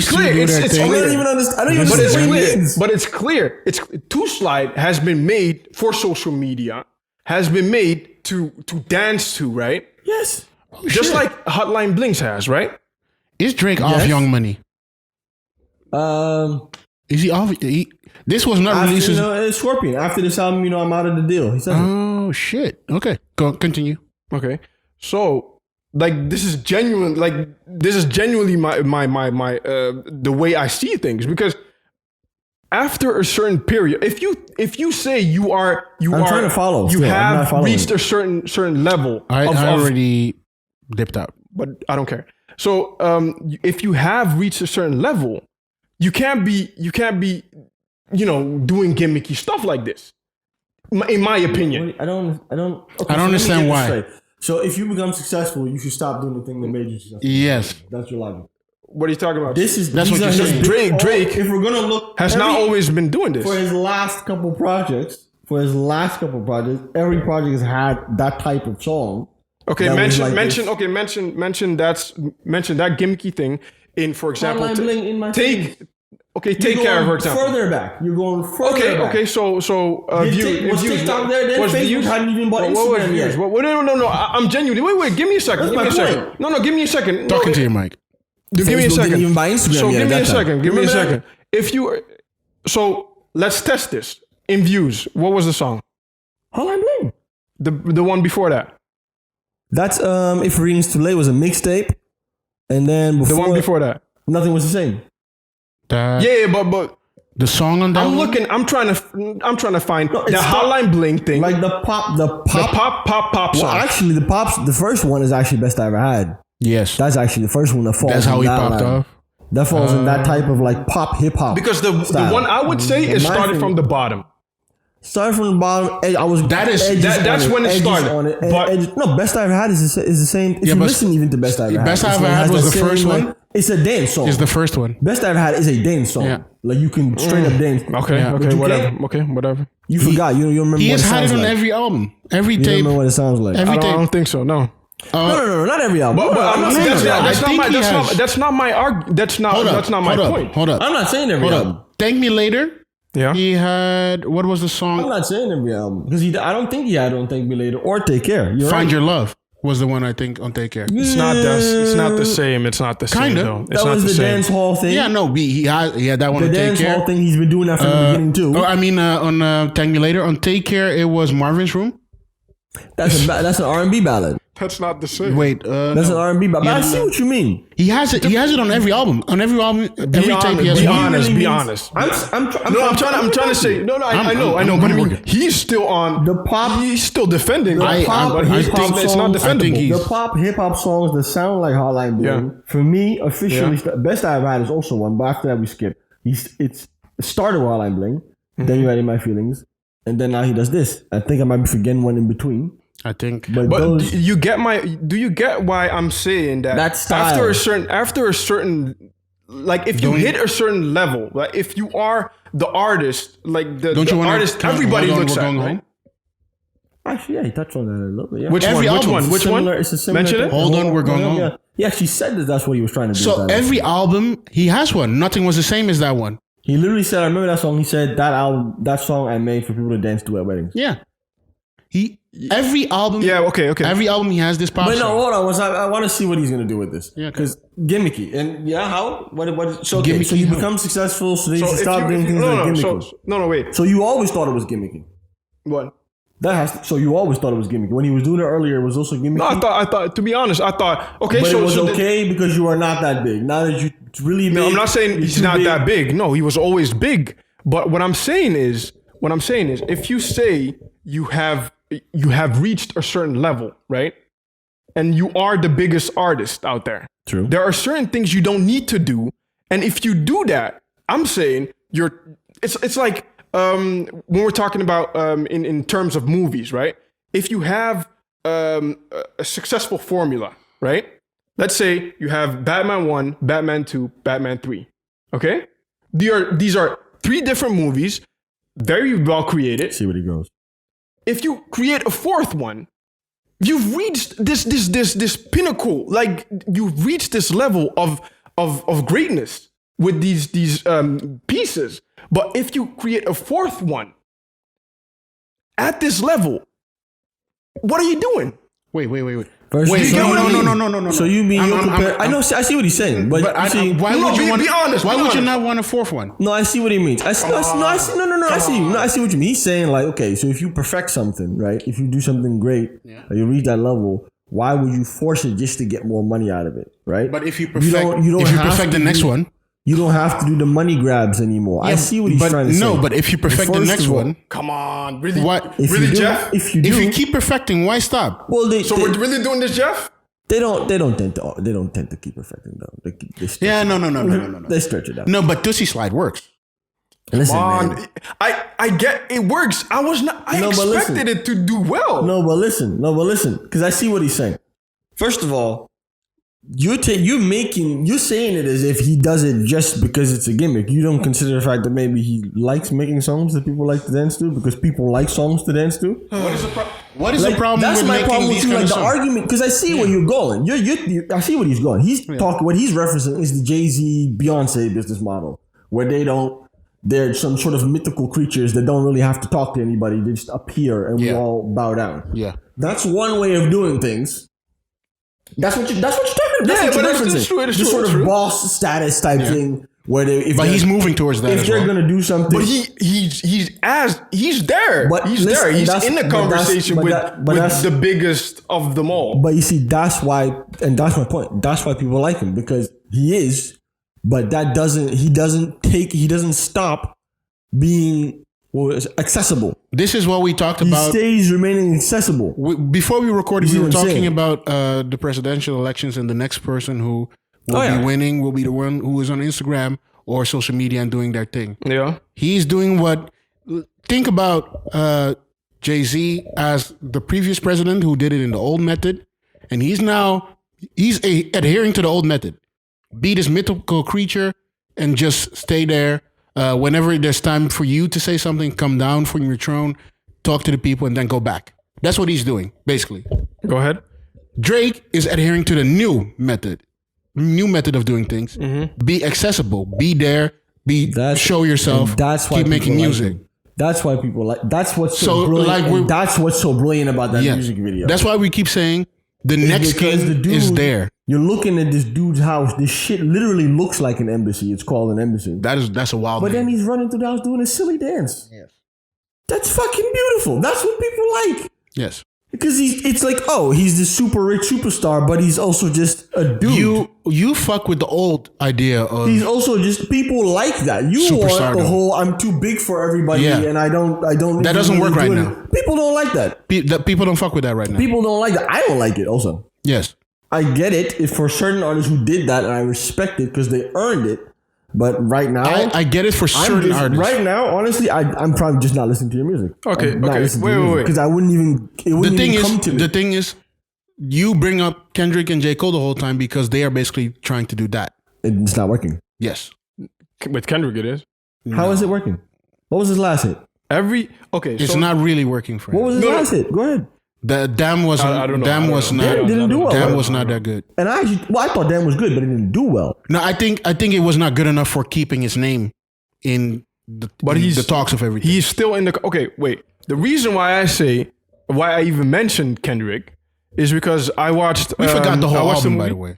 two do their thing. I don't even understand what it means. But it's clear. Toosie Slide has been made for social media, has been made to dance to, right? Yes. Just like Hotline Blings has, right? Is Drake off Young Money? Is he off? This was not released. Scorpion. After this album, I'm out of the deal. He said, "Oh shit." Okay, continue. Okay, so this is genuinely my the way I see things, because after a certain period, if you say you have reached a certain level. I already dipped out, but I don't care. So if you have reached a certain level, you can't be doing gimmicky stuff like this. In my opinion, I don't understand why. So if you become successful, you should stop doing the thing that made you successful. Yes, that's your logic. What are you talking about? That's what you're saying. Drake If we're gonna look, has not always been doing this. for his last couple projects. Every project has had that type of song. Okay, that was mention like this. mention that gimmicky thing in, for example, Hotline Bling in my take You're care of, for going example. further back. You're going further back. Okay. So Was views. TikTok there then? Was Facebook views? hadn't even bought What was Instagram views? yet. No. I'm genuinely. Wait. Give me a second. That's my point. No. Give me a second. Talking to your mic. Give me a Facebook second. didn't even buy Instagram So yet give at me a that time. second. Give me a Remember second. If you, so let's test this in views. What was the song? Hotline Bling. The one before that. That's If Reading's Too Late was a mixtape, and then The one before that. nothing was the same. Yeah, but The song on that I'm one? looking. I'm trying to find No, the it's Hotline Bling thing. Like the pop the pop Well, song. actually, the first one is actually best I ever had. Yes. That's actually the first one that falls. That's how in he that popped line. off. That falls in that type of like pop hip hop. Because the style. one I would say is My started thing- from the bottom. Started from the bottom. I was That's edges when it edges started, on it, but- no, best I ever had is the same. If Yeah, you but listen even to best I ever had, Best I it's Ever like- Had has was that the same, first like- one? It's a dance song. Is the first one. Best I ever had is a dance song. Yeah. Like you can straight up dance. Okay, Yeah. okay, you whatever. get- Okay, whatever. You forgot. You remember He what has it had sounds it on like. every album. Every You don't tape. remember what it sounds like. Every I tape. don't think so. No. No, not every album. But I'm not, no, that's, no, not, I that's, not think my, he that's, not, has- that's not my argument. That's not my point. Hold up. I'm not saying every Hold album. up. Thank Me Later. Yeah. He had, what was the I'm song? not saying every album because I don't think he had "Don't Thank Me Later" or "Take Care." You're Find right. Your Love was the one I think on Take Care. It's not the same. It's not the same Kinda. though. It's That not was the the same. dance hall thing. Yeah, no, he had that one the on Take dance Care. hall thing. He's been doing that from the beginning too. On Thank Me Later. On Take Care, it was Marvin's Room. That's an R&B ballad. That's not the same. Wait, That's an R&B ballad. But I see what you mean. he has it. He has it on every album. On every album, every tape he has. Be it. honest. really Be means- honest. I'm trying to say. No. I know. I'm But I mean, working. he's still on. The pop- He's still defending. The it, pop but hip he's hop it's not songs- I think defendable. he's- The pop hip hop songs that sound like Hotline Bling. Yeah. For me, officially, Yeah. best I ever had is also one. But after that, we skip. It started with Hotline Bling. Then you added My Feelings, and then now he does this. I think I might be forgetting one in between. I think. But But those, do you get why I'm saying that? That style. After a certain, like if you Don't- hit a certain level, like if you are the artist, like the Don't you want artist, to? everybody looks we're at. going Right? home. actually, yeah, he touched on that a little bit. Yeah. Which Every one? album. Which one? It's a similar Mention thing. it. Hold on, we're going home. Yeah. He actually said that's what he was trying to do. So with that. every album he has one. Nothing was the same as that one. He literally said, I remember that song. He said that song I made for people to dance to at weddings. Yeah. Every album. Yeah. Okay. Every album he has this pop. But no, song. hold on. I want to see what he's gonna do with this. Yeah, because gimmicky and how? What? So, okay, Gimmicky so you how? become successful, so then you So if stop you- doing if you- things no, like no, gimmicky. no, wait. So you always thought it was gimmicky. What? So you always thought it was gimmicky. When he was doing it earlier, it was also gimmicky. No, I thought. To be honest, I thought. Okay, but so it was so okay because you are not that big. Now that you really big, No, I'm not saying you're he's too not that big. No, he was always big. But what I'm saying is, if you say you have reached a certain level, right? And you are the biggest artist out there. True. There are certain things you don't need to do. And if you do that, I'm saying it's like when we're talking about in terms of movies, right? If you have a successful formula, right? Let's say you have Batman 1, Batman 2, Batman 3. Okay? These are 3 different movies, very well created. See what he goes. If you create a 4th one, you've reached this pinnacle. Like you've reached this level of greatness with these pieces. But if you create a 4th one at this level, what are you doing? Wait. First, Wait, so get what I mean? no. So you mean you'll compare? I'm- I know. I see what he's saying, but, But you see, why No, would you be- want? be honest, Why be would you honest. not want a 4th one? no, I see what he means. I see what you mean. He's saying like, okay, so if you perfect something, right? If you do something great, or you reach that level, why would you force it just to get more money out of it, right? But if you don't- if you have perfect to the next do- one, you don't have to do the money grabs anymore. I see what he's but trying to say. no. But if you perfect the First next of all, one, Come on, really? what? if Really, you do, Jeff? If you If do, you keep perfecting, why stop? well, So we're really doing this, Jeff? they don't tend to keep perfecting though. They stretch Yeah, it no. out. They stretch it out. No, but Toosie Slide works. Listen, On, man. I get it works. I No, but listen. expected it to do well. No, but listen, because I see what he's saying. First of all, you're saying it as if he does it just because it's a gimmick. You don't consider the fact that maybe he likes making songs that people like to dance to because people like songs to dance to. What is the problem that's with my making problem these with you, kind of the songs? argument, because I see where you're going. I see what he's going. He's talking. What he's referencing is the Jay-Z Beyonce business model, where they're some sort of mythical creatures that don't really have to talk to anybody. They just appear and we all bow down. Yeah, that's one way of doing things. That's what you're talking about. That's what you're referencing. It's true. This sort of boss status type thing where he's moving towards that. If they're gonna do something, but he's there. But he's listen, there. He's in the conversation with the biggest of them all. But you see, that's why, and that's my point. That's why people like him, because he is. But he doesn't stop being accessible. This is what we talked about. He stays remaining accessible. Before we recorded, we were talking about the presidential elections, and the next person who will be winning will be the one who is on Instagram or social media and doing their thing. Yeah. He's doing think about Jay-Z as the previous president who did it in the old method, and he's adhering to the old method. Be this mythical creature and just stay there. Whenever there's time for you to say something, come down from your throne, talk to the people, and then go back. That's what he's doing, basically. Go ahead. Drake is adhering to the new method of doing things. Mm-hmm. Be accessible. Be there. Show yourself. That's why keep making music. Like that's why people like. That's what's so brilliant. That's what's so brilliant about that music video. That's why we keep saying the next king is there. You're looking at this dude's house. This shit literally looks like an embassy. It's called an embassy. That's a wild. But then he's running through the house doing a silly dance. Yes. That's fucking beautiful. That's what people like. Yes. Because it's like, he's the super rich superstar, but he's also just a dude. You fuck with the old idea of. He's also just, people like that. You want the whole I'm too big for everybody and I don't. That doesn't work right now. People don't like that. People don't fuck with that right now. People don't like that. I don't like it. Also. Yes. I get it if for certain artists who did that, and I respect it because they earned it. But right now, I get it for certain artists. Right now, honestly, I'm probably just not listening to your music. Okay. Wait. Because I wouldn't even. The thing is, you bring up Kendrick and J. Cole the whole time because they are basically trying to do that. It's not working. Yes. With Kendrick, it is. How is it working? What was his last hit? It's not really working for him. What was his last hit? Go ahead. The Damn was not. Damn didn't do well. Damn was not that good. And I thought Damn was good, but it didn't do well. No, I think it was not good enough for keeping his name in the talks of everything. He's still in the. Okay, wait. The reason why I even mentioned Kendrick is because I watched. We forgot the whole album, by the way.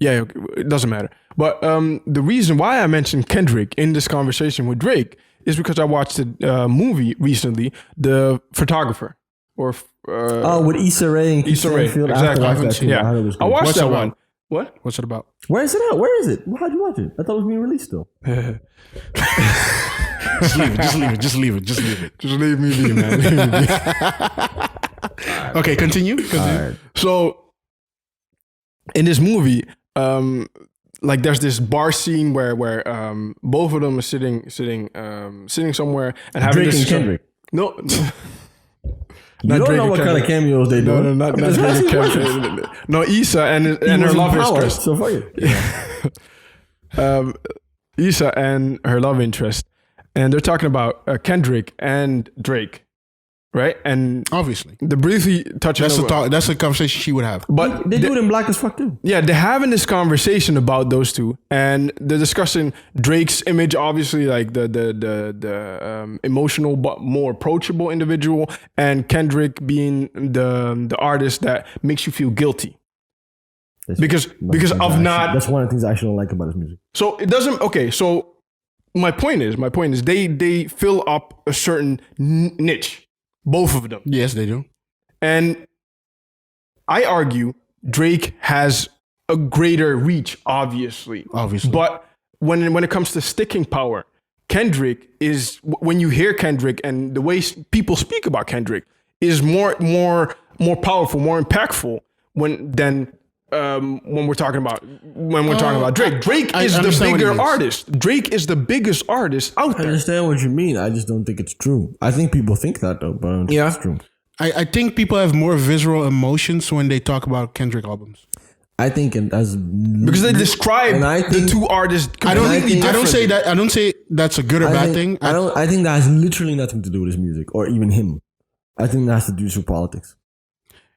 Yeah, it doesn't matter. But the reason why I mentioned Kendrick in this conversation with Drake is because I watched a movie recently, The Photographer. With Issa Rae and Issa Rae, exactly. I watched that one. What? What's it about? Where is it at? Where is it? How'd you watch it? I thought it was being released still. Just leave it. Just leave me be, man. Okay, continue. Right. So, in this movie, there's this bar scene where both of them are sitting somewhere and having Drake this. And Kendrick. No. You don't know what kind of cameos they do. No, not Drake and Kendrick. No, Issa and her love interest. So fuck it. Issa and her love interest, and they're talking about Kendrick and Drake, right? And obviously, the briefly touching. That's the conversation she would have. But they do it in Black as Fuck too. Yeah, they're having this conversation about those two, and they're discussing Drake's image, obviously, like the emotional but more approachable individual, and Kendrick being the artist that makes you feel guilty. Because of not. That's one of the things I actually don't like about his music. So it doesn't. Okay, so my point is they fill up a certain niche, both of them. Yes, they do. And I argue Drake has a greater reach, obviously. But when it comes to sticking power, Kendrick is, when you hear Kendrick and the way people speak about Kendrick, is more powerful, more impactful than when we're talking about Drake. Drake is the bigger artist. Drake is the biggest artist out there. I understand what you mean. I just don't think it's true. I think people think that though, but I don't think it's true. I think people have more visceral emotions when they talk about Kendrick albums. I think it as because they describe the two artists. I don't say that. I don't say that's a good or bad thing. I think that has literally nothing to do with his music or even him. I think that has to do with politics.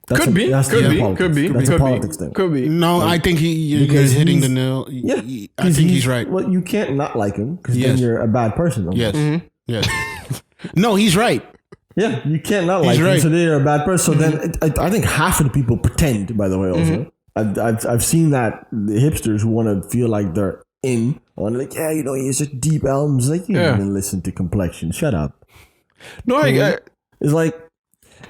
Could be. That's a politics thing. Could be. No, I think you're hitting the nail. Yeah, I think he's right. Well, you can't not like him because then you're a bad person. Yes. Yes. No, he's right. Yeah, you can't not like him, so they're a bad person. So then I think half of the people pretend, by the way, also. I've seen that the hipsters who want to feel like they're in, want like, yeah, you know, he has such deep albums. Like, you didn't listen to Complexion. Shut up. No, it's like,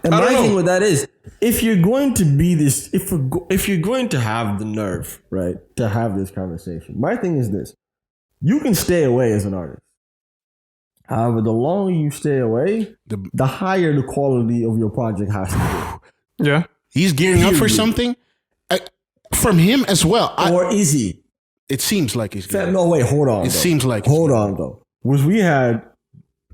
and my thing with that is, if you're going to be this, if you're going to have the nerve, right, to have this conversation, my thing is this: you can stay away as an artist. However, the longer you stay away, the higher the quality of your project has to be. Yeah. He's gearing up for something from him as well. Or is he? It seems like he's gearing up. No, wait, hold on. It seems like Hold on, though. We had,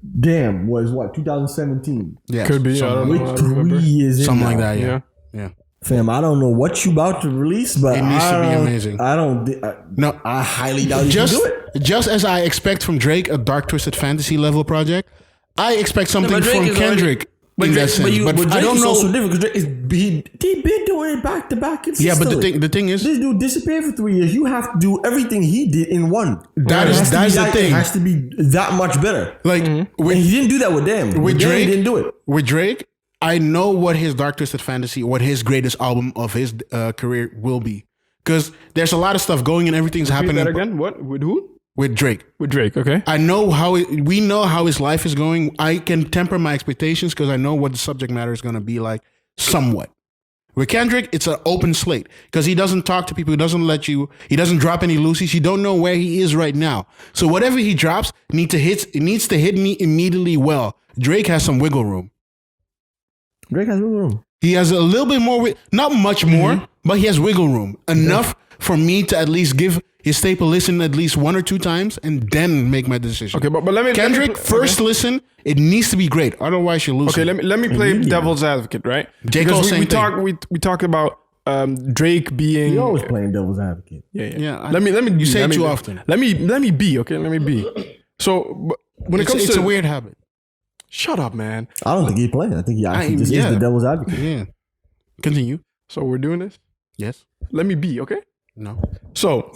was what, 2017? Yeah. Could be. I don't know. We're 3 years in. Something like that, yeah. Fam, I don't know what you about to release, but it needs to be amazing. No, I highly doubt you can do it. Just as I expect from Drake a dark twisted fantasy level project, I expect something from Kendrick in that sense. But I don't know. Also different because he been doing it back to back. Yeah, but the thing is, this dude disappeared for 3 years. You have to do everything he did in one. That's the thing. It has to be that much better. Like and he didn't do that with them. With Drake, he didn't do it. With Drake, I know what his dark twisted fantasy, what his greatest album of his career will be, because there's a lot of stuff going and everything's happening. That again? What with who? With Drake. With Drake, okay. I know we know how his life is going. I can temper my expectations because I know what the subject matter is going to be like somewhat. With Kendrick, it's an open slate because he doesn't talk to people. He doesn't drop any loosies. You don't know where he is right now. So whatever he drops needs to hit me immediately well. Drake has some wiggle room. Drake has wiggle room. He has a little bit more, not much more, but he has wiggle room. Enough for me to at least give his tape a listen at least 1 or 2 times and then make my decision. Okay, but let me... Kendrick, first listen, it needs to be great. Otherwise, you'll lose. Okay, let me play devil's advocate, right? J. Cole, because we talk about Drake being... You're always playing devil's advocate. Yeah. Let me. You say it too often. Let me be, okay? Let me be. So, when it comes to... It's a weird habit. Shut up, man. I don't think he's playing. I think he actually is the devil's advocate. Yeah. Continue. So we're doing this? Yes. Let me be, okay? No. So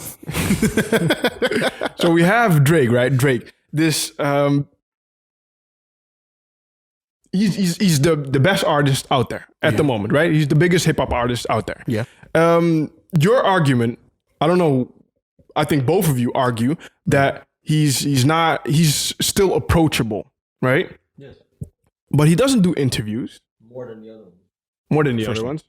we have Drake, right? Drake. This he's the best artist out there at the moment, right? He's the biggest hip hop artist out there. Yeah. Your argument, I don't know, I think both of you argue that he's still approachable, right? Yes. But he doesn't do interviews. More than the other ones. More than the other ones.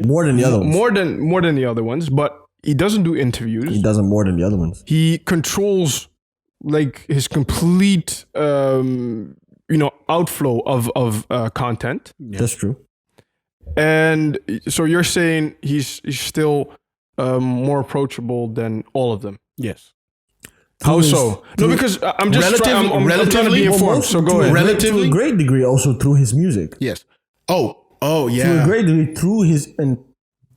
More than the other ones. More than the other ones, but he doesn't do interviews. He doesn't more than the other ones. He controls like his complete outflow of content. Yeah. That's true. And so you're saying he's still more approachable than all of them. Yes. How so? No, because I'm just trying to be informed. So go ahead. Relatively, to a great degree, also through his music. Yes. Oh, yeah. To a great degree, through his and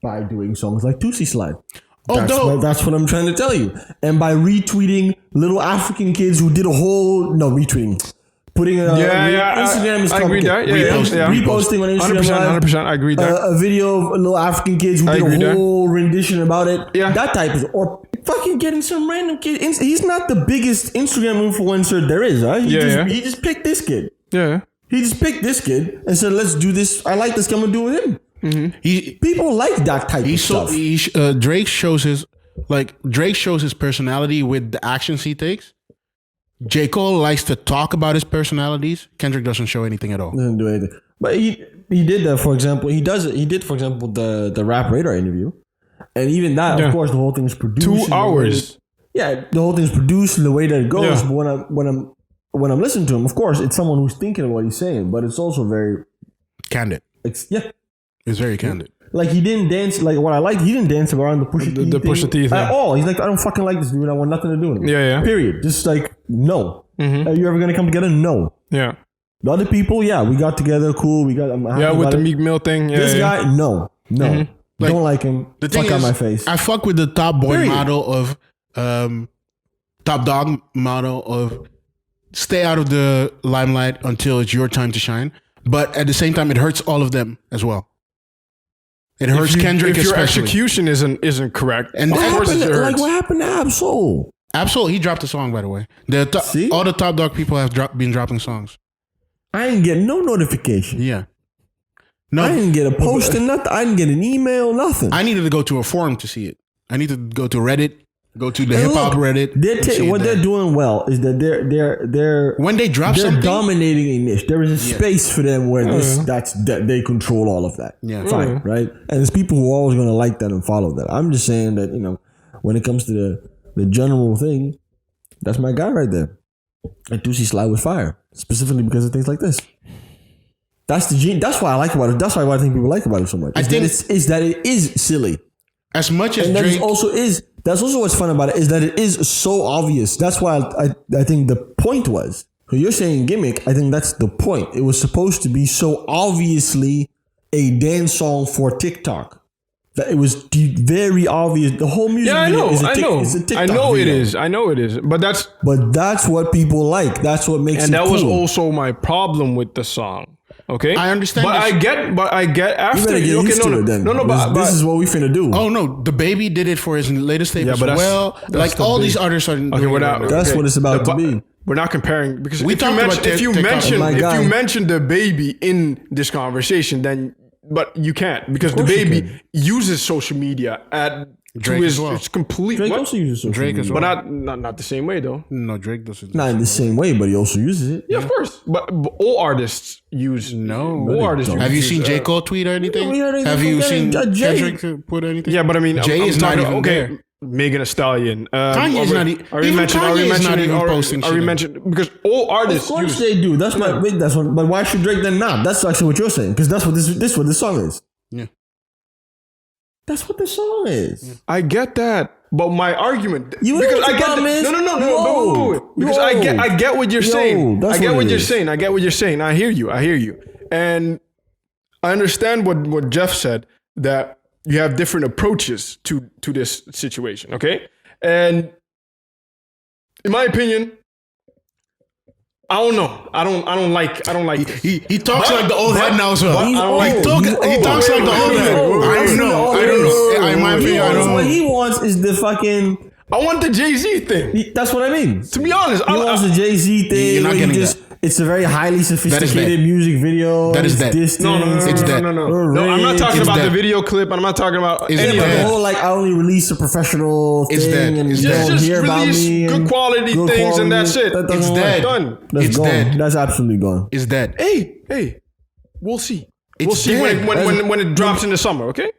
by doing songs like Toosie Slide. That's what I'm trying to tell you. And by retweeting little African kids who did retweeting. Putting Instagram is complicated. Reposting on Instagram. 100%, I agree there. A video of little African kids who did a whole rendition about it. Yeah. That type of, or fucking getting some random kid. He's not the biggest Instagram influencer there is, right? He just picked this kid. Yeah. He just picked this kid and said, let's do this. I like this. Come and do it with him. Mm-hmm. People like that type of stuff. Drake shows his personality with the actions he takes. J. Cole likes to talk about his personalities. Kendrick doesn't show anything at all. Doesn't do anything. But he did that, for example. He did, for example, the Rap Radar interview. And even that, of course, the whole thing is produced. 2 hours. The whole thing is produced in the way that it goes. Yeah. But when I'm listening to him, of course, it's someone who's thinking of what he's saying, but it's also very candid. It's very candid. Like he didn't dance. Like what I liked, he didn't dance around the Pusha T thing at all. He's like, I don't fucking like this dude. I want nothing to do with him. Yeah. Period. Just like no. Mm-hmm. Are you ever gonna come together? No. Yeah. The other people, yeah, we got together, cool. I'm happy Yeah, with about the it. Meek Mill thing. Yeah, This yeah. guy, no. Like, Don't like him. The thing Fuck out is, my face. I fuck with the top boy Period. model of top dog model of stay out of the limelight until it's your time to shine. But at the same time, it hurts all of them as well. It hurts Kendrick if your especially. execution isn't correct. And of course it hurts. What happened to Absol? Absol, he dropped a song, by the way. See? All the top dog people have been dropping songs. I didn't get no notification. Yeah. No, I didn't get a post or nothing. I didn't get an email, nothing. I needed to go to a forum to see it. I need to go to Reddit, go to the hip hop Reddit. What they're doing well is that they're when they drop they're something, dominating a niche. There is a space for them where they control all of that. Yeah. Fine, right? And there's people who are always going to like that and follow that. I'm just saying that when it comes to the general thing, that's my guy right there. And Toosie Slide with fire, specifically because of things like this. That's why I like about it. That's why I think people like about it so much. Is that it is silly. as much as And Drake, that's also what's fun about it is that it is so obvious. That's why I think the point was. So you're saying gimmick. I think that's the point. It was supposed to be so obviously a dance song for TikTok that it was very obvious. The whole music video is a TikTok I know video. it is. But that's what people like. That's what makes and it that cool. was also my problem with the song. Okay, I understand but this. I get after. You better get used to it then. But This is what we finna do. oh no, the baby did it for his latest tape as but that's- well. that's Like the all big- these artists are doing it right now. That's what it's about to be. We're not comparing because We if you talked about mention, if you TikTok. mention My if guy. you mention the baby in this conversation, then but you can't because the course you baby can. uses social media Drake to his as well. it's complete. Drake what? also uses social Drake as media. well. But not the same way though. No, Drake doesn't. Not in the same way, but he also uses it. Yeah, of course. But all artists use all artists. don't. Have you use, seen J. Cole tweet or anything? we already Have you fucking seen Jay. Kendrick put anything? Yeah, but I mean, Jay I'm is not talking even about, there. Megan Thee Stallion. Kanye's not even posting Are we shit. mentioning because all Of artists course use. they do. That's my wait. That's what. But why should Drake then not? That's actually what you're saying because that's what this what this song is. Yeah. That's what the song is. I get that, but my argument You know because what I the get problem is? no, wait. Because I get what you're saying. that's I get what what it you're is. saying. I get what you're saying. I hear you, and I understand what Jeff said that you have different approaches to this situation. Okay, and in my opinion, I don't know. I don't like. He talks like the old head now as well. He's I don't old. like- He talks like the old head. I don't know. In my opinion, What he wants is the fucking. I want the Jay-Z thing. That's what I mean. To be honest, He wants the Jay-Z thing. You're not where getting just, it's a very highly sophisticated dead. music video. That is it's dead. distance, It's dead. No, I'm not talking It's about the dead. video clip. I'm not talking about It's any of dead. The that. whole I only release a professional It's thing dead. and It's you dead. don't Just hear about release me. good and quality things and that's it. That doesn't It's work. dead. Done. That's It's gone. dead. That's absolutely gone. It's dead. Hey, we'll see. We'll It's see dead. when it drops in the summer. Okay,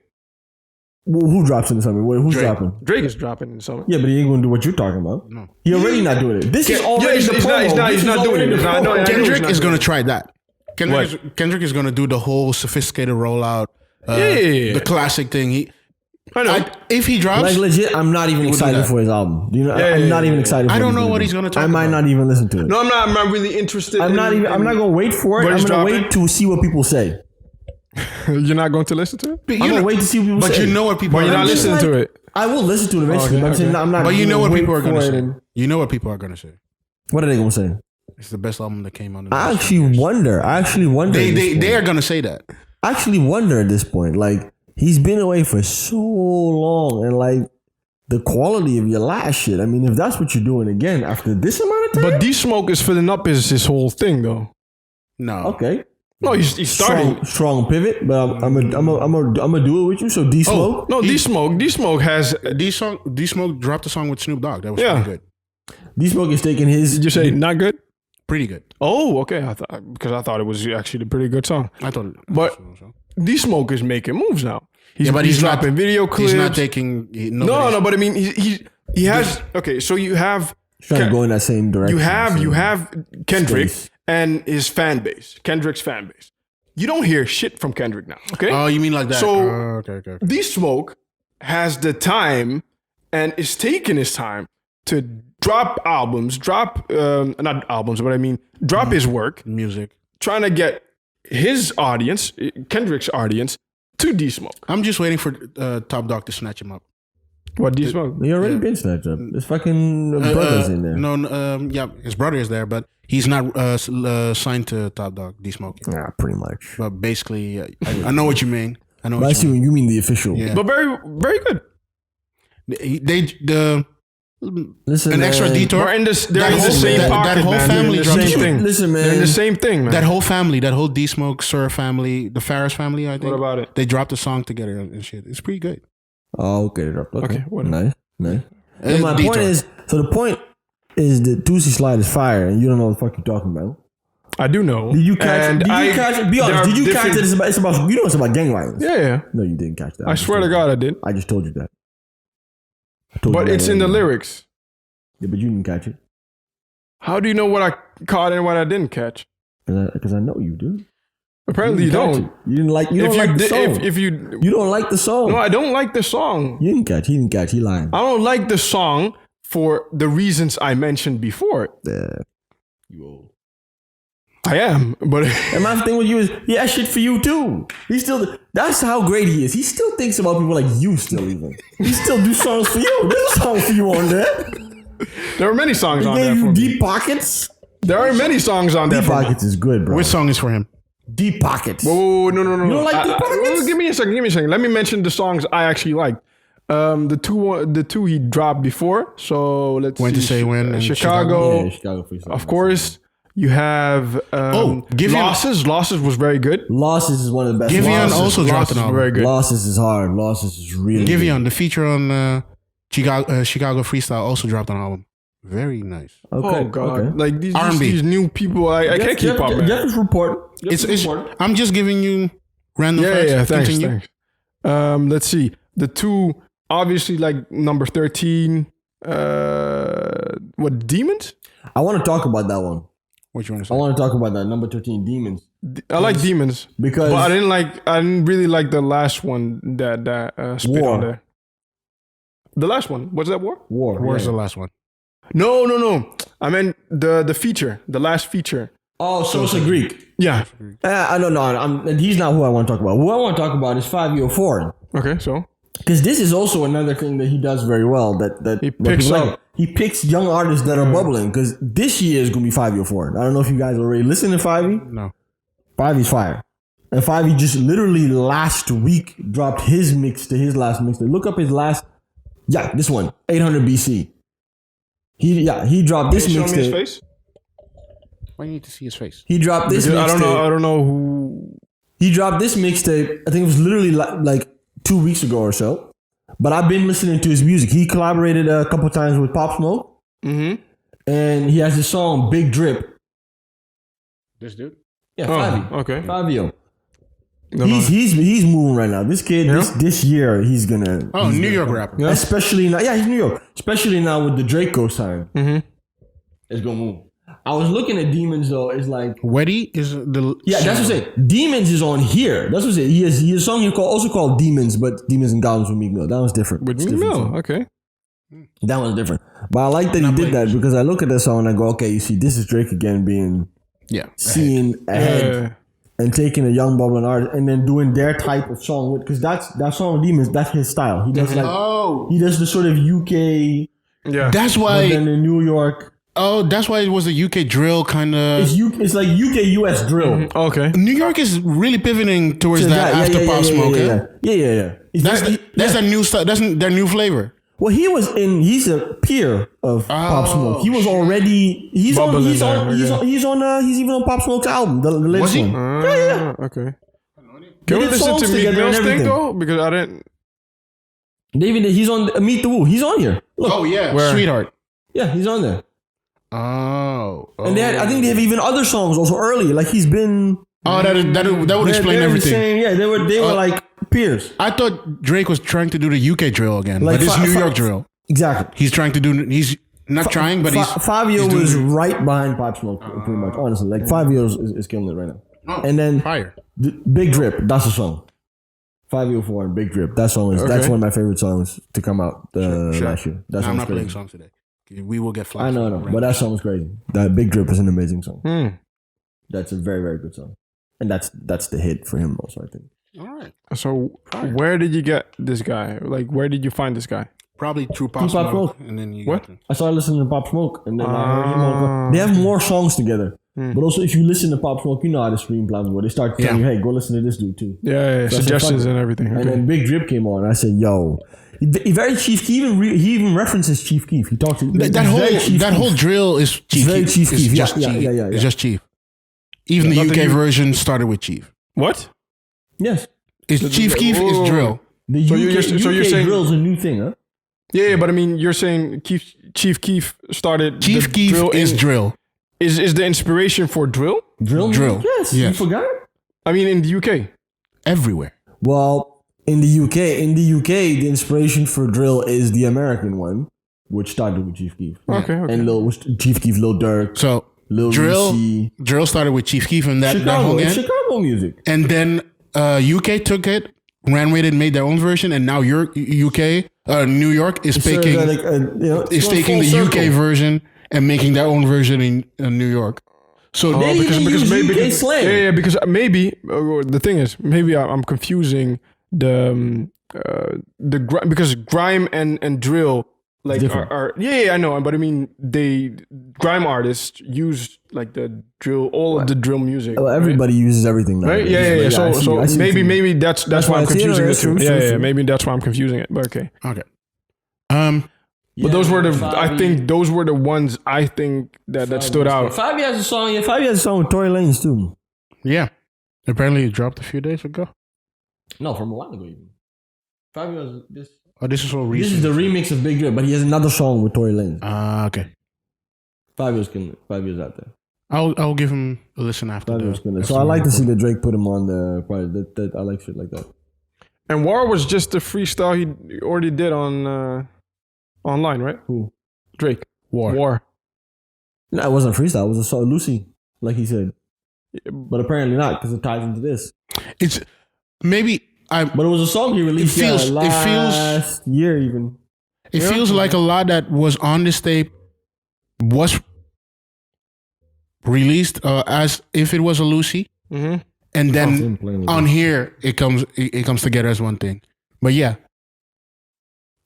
Who drops in the summer? Who's Drake. dropping? Drake is dropping in the summer. Yeah, but he ain't gonna do what you're talking about. No, he already not doing it. This is already the he's promo. not This is doing already it. the He's not- promo. no, I know Kendrick he's is not going to try that. Kendrick is going to do the whole sophisticated rollout. Yeah. The classic thing. I know. If he drops, Like legit, I'm not even do excited that. for his album. You know, Yeah, I'm yeah, not yeah, even yeah. excited. For I don't what know what do. he's gonna talk I might about. not even listen to it. no, I'm not. I'm not really interested. I'm not gonna wait for it. What I'm is gonna dropping? wait to see what people say. You're not going to listen to it. But I'm gonna wait to see what people But say. you know what people But you're are not gonna listening say. to it. I will listen to it eventually. Okay, but I'm saying okay. I'm not. But you know what gonna people are wait going to for it say. and- You know what people are going to say. What are they gonna say? It's the best album that came out. In the I last actually 10 years. wonder. I actually wonder. at this They point. are going to say that. I actually wonder at this point. Like he's been away for so long, and like the quality of your last shit. I mean, if that's what you're doing again after this amount of time, But D-Smoke is filling up his whole thing though. No. okay. No, he's starting. Strong pivot, but I'm gonna do it with you. So D Smoke. No, D-Smoke has. D-Smoke dropped a song with Snoop Dogg. That was Yeah. pretty good. D Smoke is taking his. Did you say not good? Pretty good. Oh, okay. I thought it was actually a pretty good song. I thought. But D-Smoke is making moves now. But he's not dropping video clips. He's not taking. No. But I mean, he has. Okay, so you have. trying to go in that same direction. You have Kendrick space. and his fan base, Kendrick's fan base. You don't hear shit from Kendrick now, okay? Oh, you mean like that? So okay. D-Smoke has the time and is taking his time to drop albums, drop not albums, but I mean drop his work, Music. trying to get his audience, Kendrick's audience, to D-Smoke. I'm just waiting for Top Dog to snatch him up. What D-Smoke? He already been snatched up. His fucking brother's in there. No, yeah, his brother is there, but he's not signed to Top Dog, D-Smoke. Yeah, pretty much. But basically, I know what you mean. I know But I what see you mean. when you mean the official. Yeah. But very, very good. Listen, an extra man. detour. They're in the whole- same pocket, that whole man. family They're in dropped the same the thing. Listen, man. They're in the same thing, man. That whole family, that whole D-Smoke, Sir family, the Ferris family, I think. What about it? They dropped a song together and shit. It's pretty good. Oh, okay. Okay, whatever. Nice. And my Detour. point is, so the point is that Toosie Slide is fire, and you don't know what the fuck you're talking about. I do know. Did you catch it? Be honest. Did you catch different- it? It's about you know it's about gang violence. Yeah. No, you didn't catch that. I swear to God, I did. I just told you that. I told you But that it's in the earlier. lyrics. Yeah, but you didn't catch it How do you know what I caught and what I didn't catch? because I know you, dude. Apparently, you didn't catch don't. it. You didn't like. You don't like the song. If you, You don't like the song. no, I don't like the song. You didn't catch. He didn't catch. He lying. I don't like the song for the reasons I mentioned before. I am, but And my thing with you is he has shit for you too. He still. That's how great he is. He still thinks about people like you. Still even. He still do songs for you. There's a song for you on there. there are many songs He on there gave for you me. Deep Pockets. There are many songs on there Deep for me. Pockets is good, bro. Which song is for him? Deep Pockets. Whoa, no. You don't like Deep Pockets? Give me a second. Let me mention the songs I actually liked. The two he dropped before. So let's When see. to Say When and Chicago. Yeah, Chicago Freestyle. Of course, you have Give Him- Losses. Losses was very good. Losses is one of the best. Giveon Losses. also dropped an Losses very album. good. Losses is hard. Losses is really good. Giveon, the feature on Chicago Freestyle, also dropped an album. Very nice. Okay. Oh God! Okay. Like these R&B. new people, I can't keep up, man. Jeff's report. It's. I'm just giving you random facts. Yeah. Thanks. Continue. Thanks. Let's see. The two, obviously, like number 13. What Demons? I want to talk about that one. What you want to I say? want to talk about that number 13 Demons I like Demons, because but I didn't really like the last one that spit War. on there. The last one was that War? War. Where's yeah. the last one? No. I meant the feature, the last feature. Oh, Sosa Greek. Yeah. I don't know. He's not who I want to talk about. Who I want to talk about is 504. Okay, so Because this is also another thing that he does very well. That He picks up. He picks young artists that are bubbling. Because this year is gonna be 504. I don't know if you guys already listened to 5e. No. 5e's fire. And 5e just literally last week dropped his last mixtape. Look up his last. Yeah, this one, 800 BC. He dropped this show me his mixtape. face. Why do you need to see his face? He dropped this I mixtape. don't know who. He dropped this mixtape. I think it was literally like 2 weeks ago or so. But I've been listening to his music. He collaborated a couple times with Pop Smoke, Mm-hmm. and he has this song "Big Drip." This dude? Yeah, Oh, 5e. okay. 5e. No, He's moving right now. This kid, this year, he's gonna. Oh, New York rapper. Yeah. Especially now, yeah, he's New York. Especially now with the Drake co-sign, Mm-hmm. it's gonna move. I was looking at Demons though. It's like, Weddy is the. yeah, that's what I'm saying. Demons is on here. That's what I'm saying. He has a song also called Demons, but Demons and Goblins with Meek Mill. That was different. With It's me, different no. song. Okay. That one's different. But I like that he did that because I look at that song and I go, okay, you see, this is Drake again being Yeah. seen ahead Yeah. and taking a young bubbling artist and then doing their type of song with, because that song Demons, that's his style. He does Oh. he does the sort of UK, Yeah. That's but why. then in New York. Oh, that's why it was a UK drill kind of. It's like UK US drill. Okay. New York is really pivoting towards So that after Pop Smoke. Yeah. That's a new stuff. That's their new flavor. Well, he's a peer of Pop Smoke. He was already, he's Bubbling even on Pop Smoke's album, the latest Was he? one. Yeah. Okay. They Can we did listen songs to Meek together and Mill's thing everything. though? Because I didn't. David, he's on Meet the Woo. He's on here. Look. Oh yeah, Where? Sweetheart. Yeah, he's on there. Oh. And I think they have even other songs also early. Like he's been. Oh, that would explain they're everything. Saying, yeah, they were like peers. I thought Drake was trying to do the UK drill again, Like but it's New fi- York drill. Exactly. He's trying to do. He's not trying, but he's. Fabio he's doing was it. right behind Pop Smoke, pretty much. Honestly, like Fabio is killing it right now. And then Fire. Big Drip, that's a song. 504 and Big Drip. That song is that's Okay. one of my favorite songs to come out Sure. last year. That I'm song's not playing crazy. songs today. We will get flagged. I know, but that song was crazy. That Big Drip is an amazing song. That's a very, very good song. And that's the hit for him also, I think. All right. So where did you get this guy? Like, where did you find this guy? Probably through Pop Pop Smoke. Smoke. And then you What? got I started listening to Pop Smoke, and then I heard him on. They have more songs together. But also, if you listen to Pop Smoke, you know how to stream platform. They start telling you, hey, go listen to this dude too. Yeah, So I said, suggestions fuck it. and everything. And Okay. then Big Drip came on. And I said, yo. He very Chief Keef. He even references Chief Keef. He talks to that whole drill is Chief very Keef. Chief It's Keef. just Yeah. It's just Chief. Even the Not UK the U- version started with Chief. What? Yes. It's Chief Keef Whoa. is drill. The So UK, you're saying- drill's a new thing, huh? Yeah, but I mean, you're saying Chief Keef started. Chief the Keef drill is drill. Is the inspiration for drill? Drill? Drill. Yes. You Yes. forgot? I mean, in the UK. Everywhere. Well, in the UK, the inspiration for drill is the American one, which started with Chief Keef. Okay. And Chief Keef, Lil Durk, So Lil drill Uzi. drill started with Chief Keef and that whole gang. Chicago music. And then UK took it, ran with it, made their own version, and now your UK, New York is So, taking it's taking the UK version and making their own version in New York. So They even use UK slang. Yeah, because maybe the thing is, maybe I'm confusing because grime and drill like Different. are I know, but I mean grime artists use like the drill, all of the drill music. Well, everybody uses everything now. Right? Yeah. I So see maybe that's why I'm why I see it. confusing the That's two. true, Yeah, true. maybe that's why I'm confusing it. But okay. okay. But those were I think those were the ones I think that stood out. Fabi has a song. Yeah, Fabi has a song with Tory Lanez too. Yeah. Apparently it dropped a few days ago. No, from a while ago even. Fabi has this. Oh, this is all This recent. is the remix of Big Drip, but he has another song with Tory Lanez. Okay. Fabio's out there. I'll give him a listen after Fabio's the. gonna. So I like to see that Drake put him on the. That I like shit like that. And War was just the freestyle he already did on online, right? Who? Drake. War. No, it wasn't freestyle. It was a song, Lucy, like he said. But apparently not, because it ties into this. It's maybe But it was a song he released last year even. It feels like a lot that was on this tape was released as if it was a Lucy, and then on here it comes together as one thing. But yeah,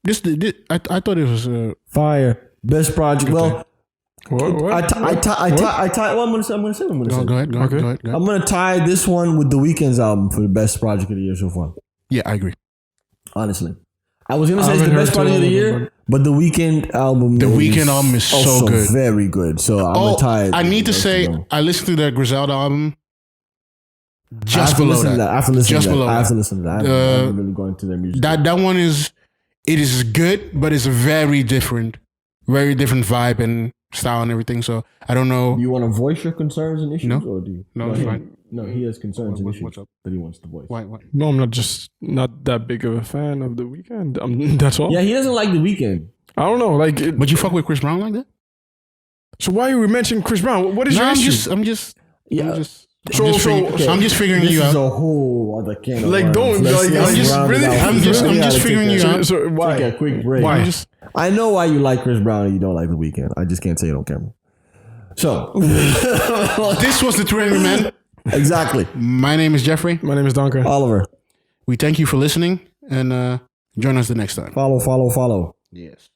this I thought it was Fire. Best project. Well, What? well, I'm gonna say. Go ahead. I'm gonna tie this one with The Weeknd's album for the best project of the year so far. Yeah, I agree. Honestly, I was gonna say I it's the haven't best heard project of the too year, long, but The Weeknd album. The Weeknd album is so also good. very good. So I'm gonna tie it. I need to say I listened to the Griselda album. Just below that. I have to listen Just to that. below I have to that. listen to that. I haven't really gone to their music. That one is good, but it's a very different vibe and style and everything. So I don't know. You want to voice your concerns and issues, No. or do you? No, it's fine. No, he has concerns and issues What's up? that he wants to voice. Why? No, I'm not that big of a fan of The Weeknd. That's all. Yeah, he doesn't like The Weeknd. I don't know. Like, But you fuck with Chris Brown like that? so why are we mentioning Chris Brown? What is No, your I'm issue? just Okay. I'm just figuring This you is out. a whole other can of Like, worms. don't- Let's- like, let's I'm just round it really- out. I'm just We gotta figuring take you a- out. So why? Take a quick break. Why? I know why you like Chris Brown and you don't like The Weeknd. I just can't say it on camera. So This was the Training Man. exactly, My name is Jeffrey. My name is Danke. Oliver. We thank you for listening and join us the next time. Follow. Yes.